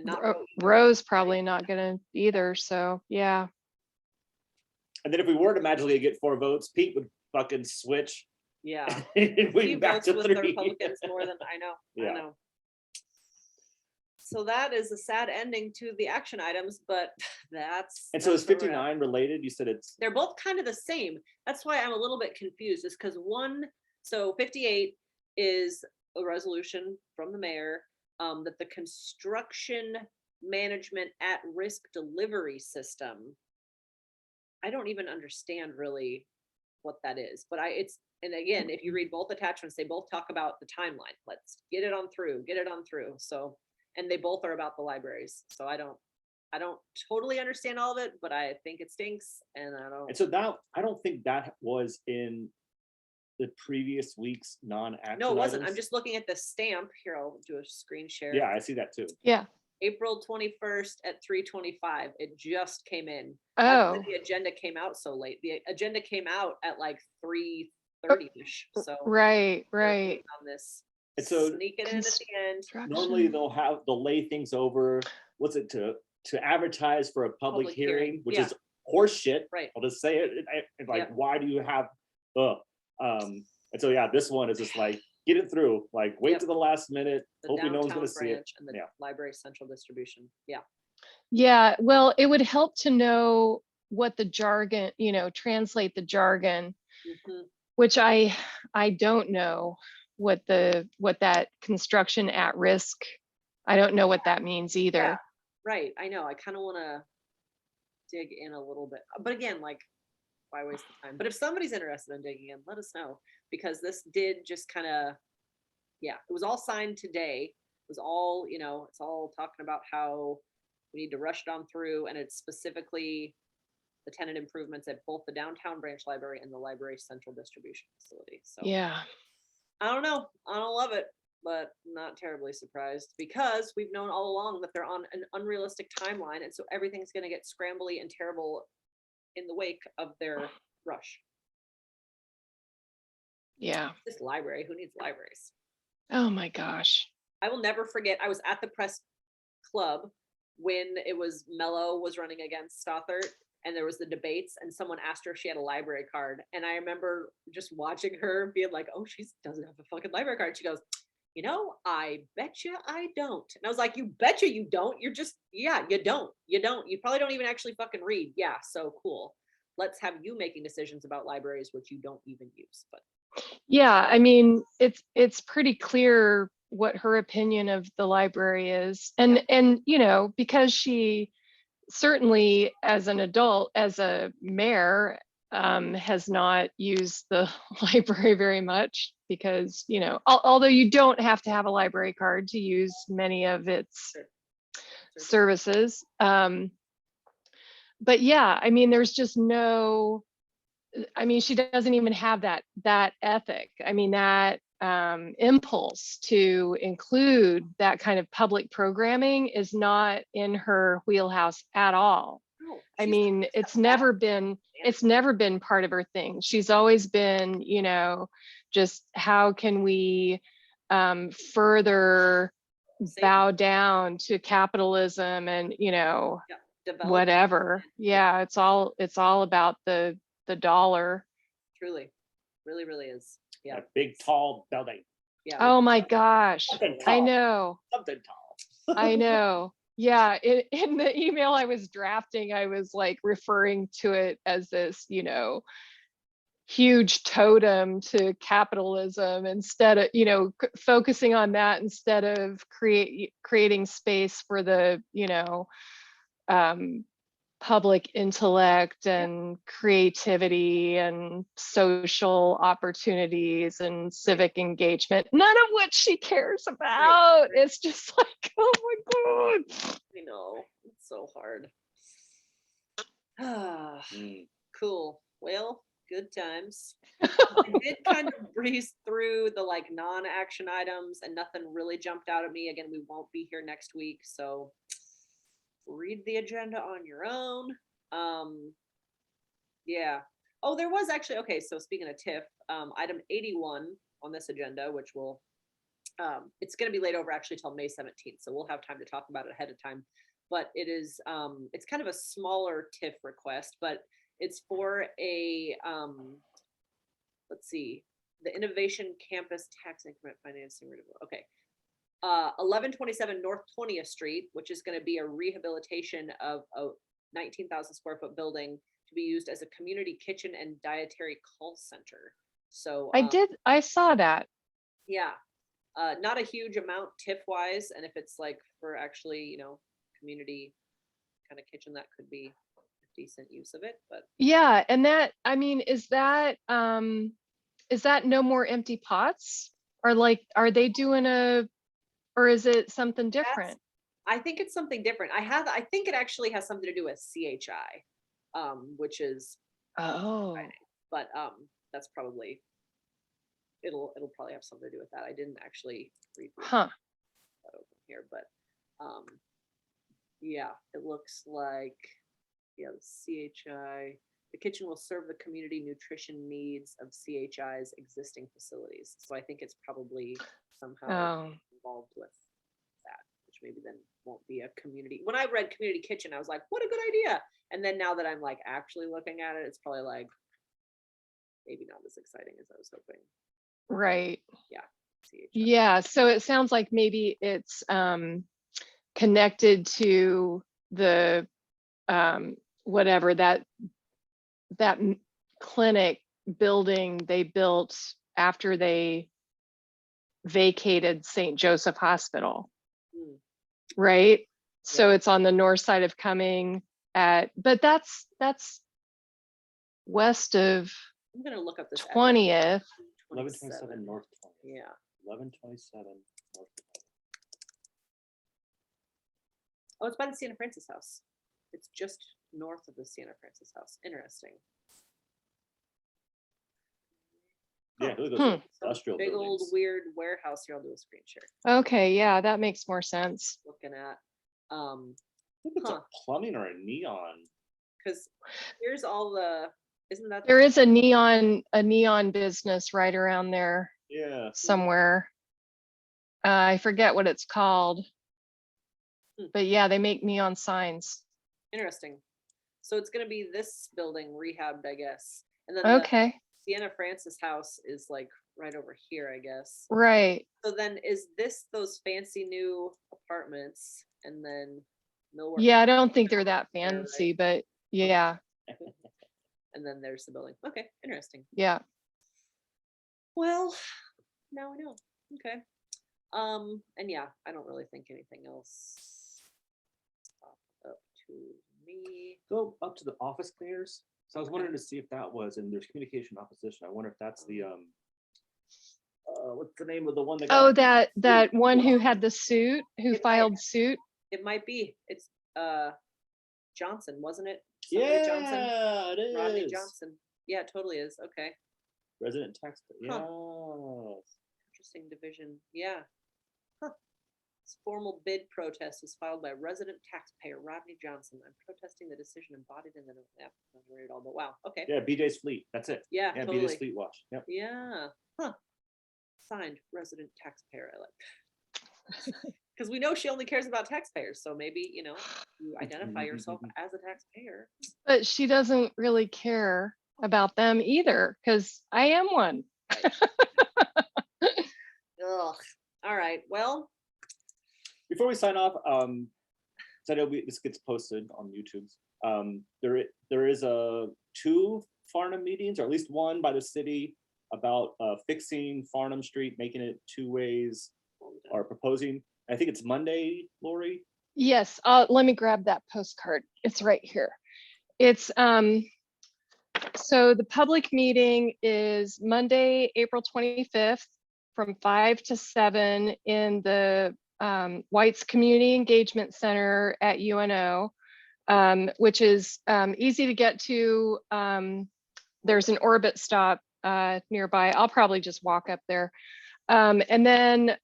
Speaker 1: not
Speaker 3: Rose probably not gonna either. So yeah.
Speaker 2: and then if we were to magically get 4 votes, Pete would fucking switch.
Speaker 1: Yeah.
Speaker 2: and we'd
Speaker 1: He
Speaker 2: be back
Speaker 1: votes
Speaker 2: to
Speaker 1: with the
Speaker 2: 3.
Speaker 1: Republicans more than I know.
Speaker 2: Yeah.
Speaker 1: I know. So that is a sad ending to the action items, but that's.
Speaker 2: And so is
Speaker 1: that's where we're at.
Speaker 2: 59 related? You said it's
Speaker 1: They're both kind of the same. That's why I'm a little bit confused, is because so 58 is a resolution from the mayor that the construction management at risk delivery system, I don't even understand really what that is, but and again, if you read both attachments, they both talk about the timeline. Let's get it on through. So, and they both are about the libraries. So I don't totally understand all of it, but I think it stinks, and I don't.
Speaker 2: and so now I don't think that was in the previous week's non-action.
Speaker 1: No, it wasn't. I'm
Speaker 2: items.
Speaker 1: just looking at the stamp here. I'll do a screen share.
Speaker 2: Yeah, I see that too.
Speaker 3: Yeah.
Speaker 1: April 21st at 3:25. It just came in. That's why
Speaker 3: Oh.
Speaker 1: the agenda came out so late. The agenda came out at like 3:30ish. So
Speaker 3: Right.
Speaker 1: they're
Speaker 3: Right.
Speaker 1: waiting on this.
Speaker 2: And so
Speaker 1: Sneak it in at the end.
Speaker 2: normally they'll lay things over. What's it to advertise for a public hearing, which
Speaker 1: yeah.
Speaker 2: is horse shit.
Speaker 1: Right.
Speaker 2: I'll just say it. Like,
Speaker 1: Yeah.
Speaker 2: why do you have? And so yeah, this one is just like get it through. Like wait
Speaker 1: Yep.
Speaker 2: to the last minute.
Speaker 1: The
Speaker 2: Hoping no one's
Speaker 1: downtown
Speaker 2: gonna see it.
Speaker 1: branch and the
Speaker 2: Yeah.
Speaker 1: library central distribution. Yeah.
Speaker 3: Yeah. Well, it would help to know what the jargon, translate the jargon,
Speaker 1: Mhm.
Speaker 3: which I don't know what that construction at risk. I don't know what that means either.
Speaker 1: Yeah. Right. I know. I kind of want to dig in a little bit, but again, like, why waste the time? But if somebody's interested in digging in, let us know, because this did just kind of, it was all signed today. It was all, it's all talking about how we need to rush it on through, and it's specifically the tenant improvements at both the downtown branch library and the library central distribution facility. So
Speaker 3: Yeah.
Speaker 1: I don't know. I don't love it, but not terribly surprised, because we've known all along that they're on an unrealistic timeline. And so everything's going to get scrambly and terrible in the wake of their rush.
Speaker 3: Yeah.
Speaker 1: This library, who needs libraries?
Speaker 3: Oh my gosh.
Speaker 1: I will never forget. I was at the press club when it was Mello was running against Stothert, and there was the debates, and someone asked her if she had a library card. And I remember just watching her being like, oh, she doesn't have a fucking library card. She goes, I bet you I don't. And I was like, you betcha you don't. You're just, you don't. You probably don't even actually fucking read. Yeah, so cool. Let's have you making decisions about libraries, which you don't even use. But
Speaker 3: yeah, I mean, it's pretty clear what her opinion of the library is. And because she certainly as an adult, as a mayor, has not used the library very much, because although you don't have to have a library card to use many of its services, but yeah, I mean, there's just no, I mean, she doesn't even have that ethic. I mean, that impulse to include that kind of public programming is not in her wheelhouse at all.
Speaker 1: no,
Speaker 3: I
Speaker 1: she's
Speaker 3: mean,
Speaker 1: not
Speaker 3: it's
Speaker 1: that
Speaker 3: never
Speaker 1: bad.
Speaker 3: been part of her thing. She's always been, just how can we further bow down to capitalism and,
Speaker 1: Develop
Speaker 3: whatever. Yeah, it's all about the dollar.
Speaker 1: Truly, really, really is. Yeah,
Speaker 2: A big, tall building.
Speaker 1: yeah.
Speaker 3: Oh my gosh.
Speaker 2: Something
Speaker 3: I
Speaker 2: tall.
Speaker 3: know.
Speaker 2: Something tall.
Speaker 3: I know. Yeah. In the email I was drafting, I was like referring to it as this, huge totem to capitalism instead of, focusing on that instead of creating space for the, public intellect and creativity and social opportunities and civic engagement, none of which she cares about. It's just like, oh my God.
Speaker 1: I know, it's so hard.
Speaker 2: Mm.
Speaker 1: Cool. Well, good times. I did kind of breeze through the like non-action items and nothing really jumped out at me. Again, we won't be here next week, so read the agenda on your own. Yeah. Oh, there was actually, okay, so speaking of TIFF, item 81 on this agenda, which will it's going to be laid over actually till May 17th, so we'll have time to talk about it ahead of time. But it is it's kind of a smaller TIF request, but it's for a let's see, the Innovation Campus Tax Increment Financing. Okay. 1127 North 20th Street, which is going to be a rehabilitation of a 19,000 square foot building to be used as a community kitchen and dietary call center. So
Speaker 3: I saw that.
Speaker 1: yeah, not a huge amount TIF wise, and if it's like for actually, community kind of kitchen, that could be a decent use of it. But
Speaker 3: Yeah, and that, I mean, is that No More Empty Pots? Or like, are they doing or is it something different?
Speaker 1: I think it's something different. I think it actually has something to do with CHI, which is exciting. But that's probably it'll probably have something to do with that. I didn't actually read that over here, but yeah, it looks like the CHI. The kitchen will serve the community nutrition needs of CHI's existing facilities. So I think it's probably somehow involved with that, which maybe then won't be a community. When I read community kitchen, I was like, what a good idea. And then now that I'm like actually looking at it, it's probably like maybe not as exciting as I was hoping.
Speaker 3: Right.
Speaker 1: Yeah. CHI.
Speaker 3: Yeah. So it sounds like maybe it's connected to the whatever that clinic building they built after they vacated St. Joseph Hospital. Right. So it's on the north side of Cumming but that's west of
Speaker 1: I'm gonna look up this
Speaker 3: 20th.
Speaker 2: 1127 North 20th.
Speaker 1: Yeah.
Speaker 2: 1127 North 20th.
Speaker 1: Oh, it's by the Sienna Francis house. It's just north of the Sienna Francis house. Interesting.
Speaker 2: Yeah, look at those industrial
Speaker 1: big
Speaker 2: buildings.
Speaker 1: old weird warehouse here. I'll do a screen share.
Speaker 3: Okay, yeah, that makes more sense.
Speaker 1: Looking at
Speaker 2: I think it's a plumbing or a neon.
Speaker 1: because here's all the isn't that
Speaker 3: There is a neon business right around there.
Speaker 2: Yeah.
Speaker 3: Somewhere. I forget what it's called. But yeah, they make neon signs.
Speaker 1: interesting. So it's gonna be this building rehabbed, I guess. And then
Speaker 3: Okay.
Speaker 1: the Sienna Francis house is like right over here, I guess.
Speaker 3: Right.
Speaker 1: So then is this those fancy new apartments and then millwork?
Speaker 3: Yeah, I don't think they're that fancy, but yeah.
Speaker 1: And then there's the building. Okay, interesting.
Speaker 3: Yeah.
Speaker 1: Well, now we know. Okay. And yeah, I don't really think anything else popped up to me.
Speaker 2: Go up to the office clears. So I was wondering to see if that was, and there's communication opposition. I wonder if that's the what's the name of the one that
Speaker 3: Oh,
Speaker 2: got
Speaker 3: that one who had the suit, who filed suit.
Speaker 1: It might be. It's Johnson, wasn't it?
Speaker 2: Yeah,
Speaker 1: Johnson?
Speaker 2: it is.
Speaker 1: Rodney Johnson. Yeah, it totally is. Okay.
Speaker 2: Resident taxpayer. Yeah.
Speaker 1: Interesting division. Yeah. Huh. This formal bid protest was filed by resident taxpayer Rodney Johnson. I'm protesting the decision embodied in the I'm not read it all, but wow. Okay.
Speaker 2: Yeah, BJ's Fleet. That's it.
Speaker 1: Yeah,
Speaker 2: Yeah,
Speaker 1: totally.
Speaker 2: BJ's Fleet Wash. Yep.
Speaker 1: Yeah. Huh. Signed resident taxpayer. I like. Because we know she only cares about taxpayers, so maybe you identify yourself as a taxpayer.
Speaker 3: But she doesn't really care about them either, because I am one.
Speaker 1: Ugh. All right. Well,
Speaker 2: Before we sign off, so I know this gets posted on YouTube. There is two Farnham meetings, or at least one by the city, about fixing Farnham Street, making it two ways, or proposing. I think it's Monday, Lori.
Speaker 3: Yes, let me grab that postcard. It's right here. It's so the public meeting is Monday, April 25th from 5 to 7 in the White's Community Engagement Center at UNO, which is easy to get to. There's an Orbit stop nearby. I'll probably just walk up there. And then,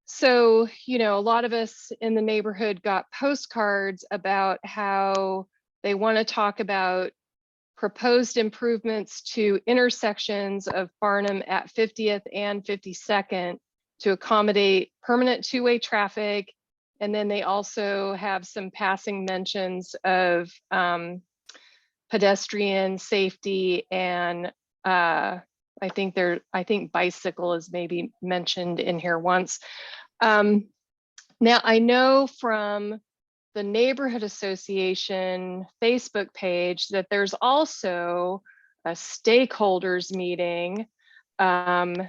Speaker 3: so, you know, a lot of us in the neighborhood got postcards about how they want to talk about proposed improvements to intersections of Farnham at 50th and 52nd to accommodate permanent two-way traffic. And then they also have some passing mentions of pedestrian safety, and I think bicycle is maybe mentioned in here once. Now I know from the neighborhood association Facebook page that there's also a stakeholders meeting,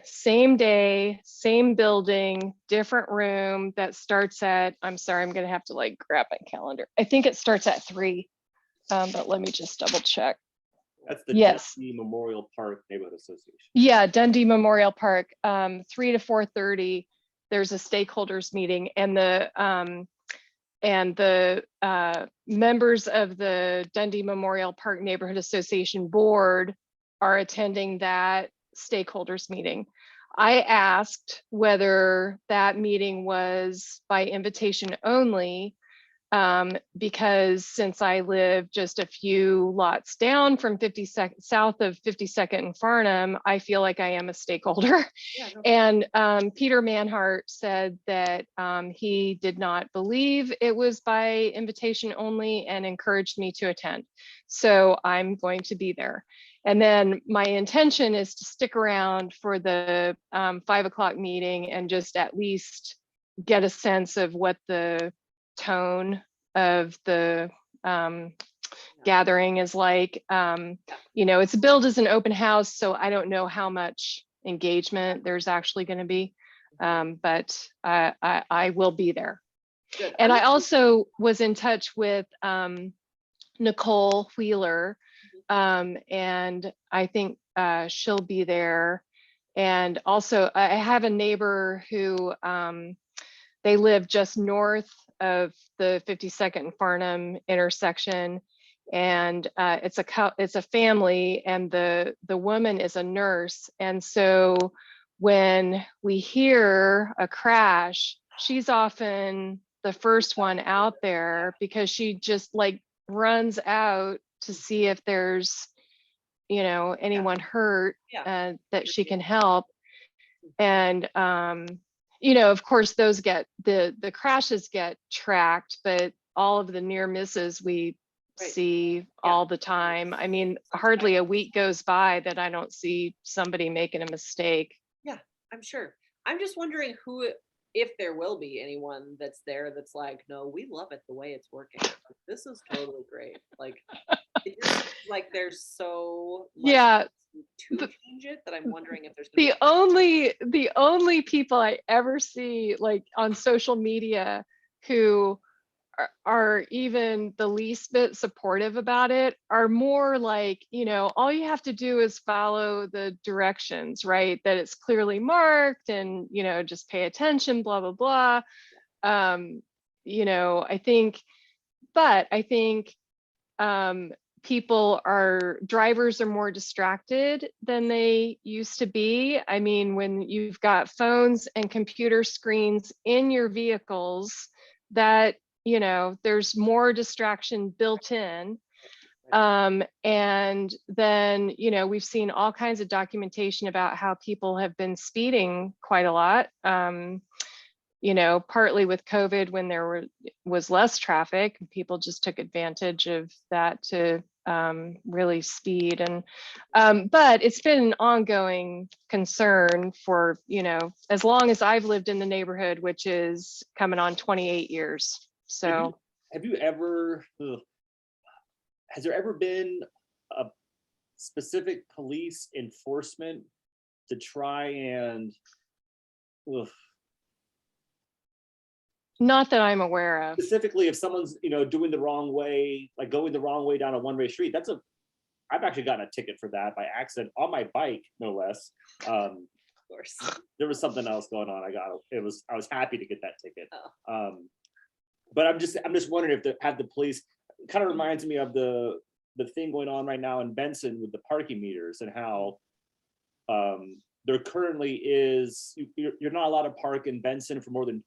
Speaker 3: same day, same building, different room, that starts at, I'm sorry, I'm gonna have to like grab my calendar. I think it starts at 3, but let me just double check.
Speaker 2: That's the
Speaker 3: Yes.
Speaker 2: Dundee Memorial Park Neighborhood Association.
Speaker 3: Yeah, Dundee Memorial Park, 3 to 4:30. There's a stakeholders meeting, and the members of the Dundee Memorial Park Neighborhood Association board are attending that stakeholders meeting. I asked whether that meeting was by invitation only, because since I live just a few lots down from 52nd, south of 52nd and Farnham, I feel like I am a stakeholder.
Speaker 1: yeah, no,
Speaker 3: And Peter Manhart said that he did not believe it was by invitation only and encouraged me to attend. So I'm going to be there. And then my intention is to stick around for the 5 o'clock meeting and just at least get a sense of what the tone of the gathering is like. You know, it's billed as an open house, so I don't know how much engagement there's actually going to be, but I will be there.
Speaker 1: good.
Speaker 3: And I also was in touch with Nicole Wheeler, and I think she'll be there. And also I have a neighbor who they live just north of the 52nd and Farnham intersection, and it's a family, and the woman is a nurse. And so when we hear a crash, she's often the first one out there, because she just like runs out to see if there's, you know, anyone hurt, that she can help. And you know, of course, those get the crashes get tracked, but all of the near misses we see all the time. I mean, hardly a week goes by that I don't see somebody making a mistake.
Speaker 1: Yeah, I'm sure. I'm just wondering if there will be anyone that's there that's like, no, we love it the way it's working. This is totally great. Like, it just like there's so much to change it that I'm wondering if there's
Speaker 3: the only people I ever see like on social media who are even the least bit supportive about it are more like, you know, all you have to do is follow the directions, right? That it's clearly marked, and, you know, just pay attention, blah, blah, blah. You know, I think drivers are more distracted than they used to be. I mean, when you've got phones and computer screens in your vehicles, that, you know, there's more distraction built in. And then, you know, we've seen all kinds of documentation about how people have been speeding quite a lot. You know, partly with COVID, when there was less traffic, people just took advantage of that to really speed. And but it's been an ongoing concern for, as long as I've lived in the neighborhood, which is coming on 28 years. So
Speaker 2: Have you ever, has there ever been a specific police enforcement to try and,
Speaker 3: not that I'm aware of.
Speaker 2: specifically if someone's, doing the wrong way, like going the wrong way down a one-way street? I've actually gotten a ticket for that by accident on my bike, no less.
Speaker 1: Of course.
Speaker 2: There was something else going on. I was happy to get that ticket.
Speaker 1: Oh.
Speaker 2: But I'm just wondering if the police, kind of reminds me of the thing going on right now in Benson with the parking meters, and how there currently is, you're not allowed to park in Benson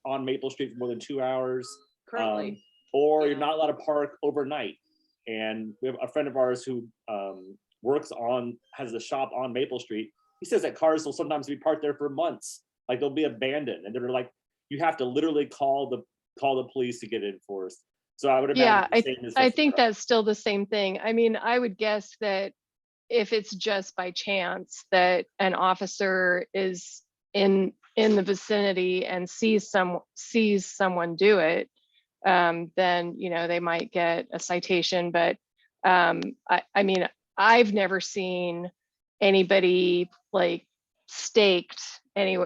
Speaker 2: on Maple Street for more than 2 hours.
Speaker 1: Currently.
Speaker 2: Or
Speaker 1: Yeah.
Speaker 2: you're not allowed to park overnight. And we have a friend of ours who has a shop on Maple Street. He says that cars will sometimes be parked there for months, like they'll be abandoned, and they're like, you have to literally call the police to get it enforced. So I would imagine.
Speaker 3: Yeah, I think that's still the same thing. I mean, I would guess that if it's just by chance that an officer is in the vicinity and sees someone do it, then they might get a citation. But I mean, I've never seen anybody like staked any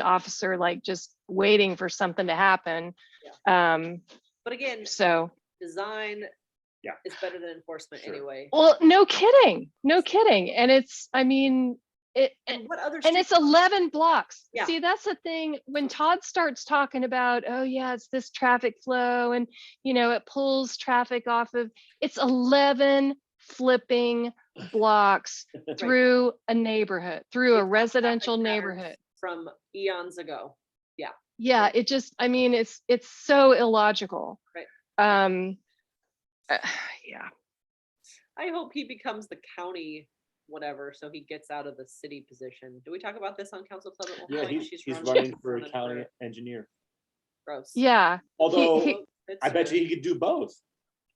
Speaker 3: officer like just waiting for something to happen.
Speaker 1: But again,
Speaker 3: So
Speaker 1: design
Speaker 2: Yeah.
Speaker 1: is better than enforcement
Speaker 2: Sure.
Speaker 1: anyway.
Speaker 3: well, no kidding. And it's, I mean,
Speaker 1: And what other
Speaker 3: and it's
Speaker 1: streets-
Speaker 3: 11 blocks.
Speaker 1: Yeah.
Speaker 3: See, that's the thing. When Todd starts talking about, oh yeah, it's this traffic flow and it pulls traffic off of, it's 11 flipping blocks through a neighborhood, through a
Speaker 1: It's
Speaker 3: residential
Speaker 1: traffic patterns
Speaker 3: neighborhood.
Speaker 1: from eons ago.
Speaker 3: Yeah, it just, I mean, it's so illogical.
Speaker 1: Right.
Speaker 3: Yeah.
Speaker 1: I hope he becomes the county whatever, so he gets out of the city position. Do we talk about this on Council Club at Omaha?
Speaker 2: Yeah,
Speaker 1: Like
Speaker 2: he's running for
Speaker 1: running
Speaker 2: county engineer.
Speaker 1: Gross.
Speaker 3: Yeah.
Speaker 2: Although
Speaker 1: It's
Speaker 2: I bet you he could do both.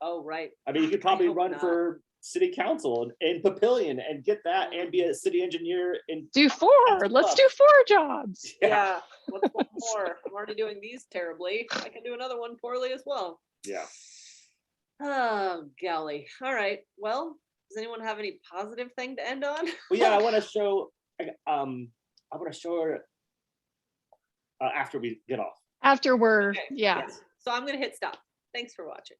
Speaker 1: Oh, right.
Speaker 2: I mean, he could probably
Speaker 1: hope
Speaker 2: run
Speaker 1: not.
Speaker 2: for city council in Papillion and get that, and be a city engineer in.
Speaker 3: Do 4. Let's do 4 jobs.
Speaker 1: Yeah. What's one more? I'm already doing these terribly. I can do another one poorly as well.
Speaker 2: Yeah.
Speaker 1: Oh, golly. All right. Well, does anyone have any positive thing to end on?
Speaker 2: Well, yeah, I want to show. Her after we get off.
Speaker 3: After we're,
Speaker 1: Okay,
Speaker 3: yeah.
Speaker 1: yes. So I'm going to hit stop. Thanks for watching.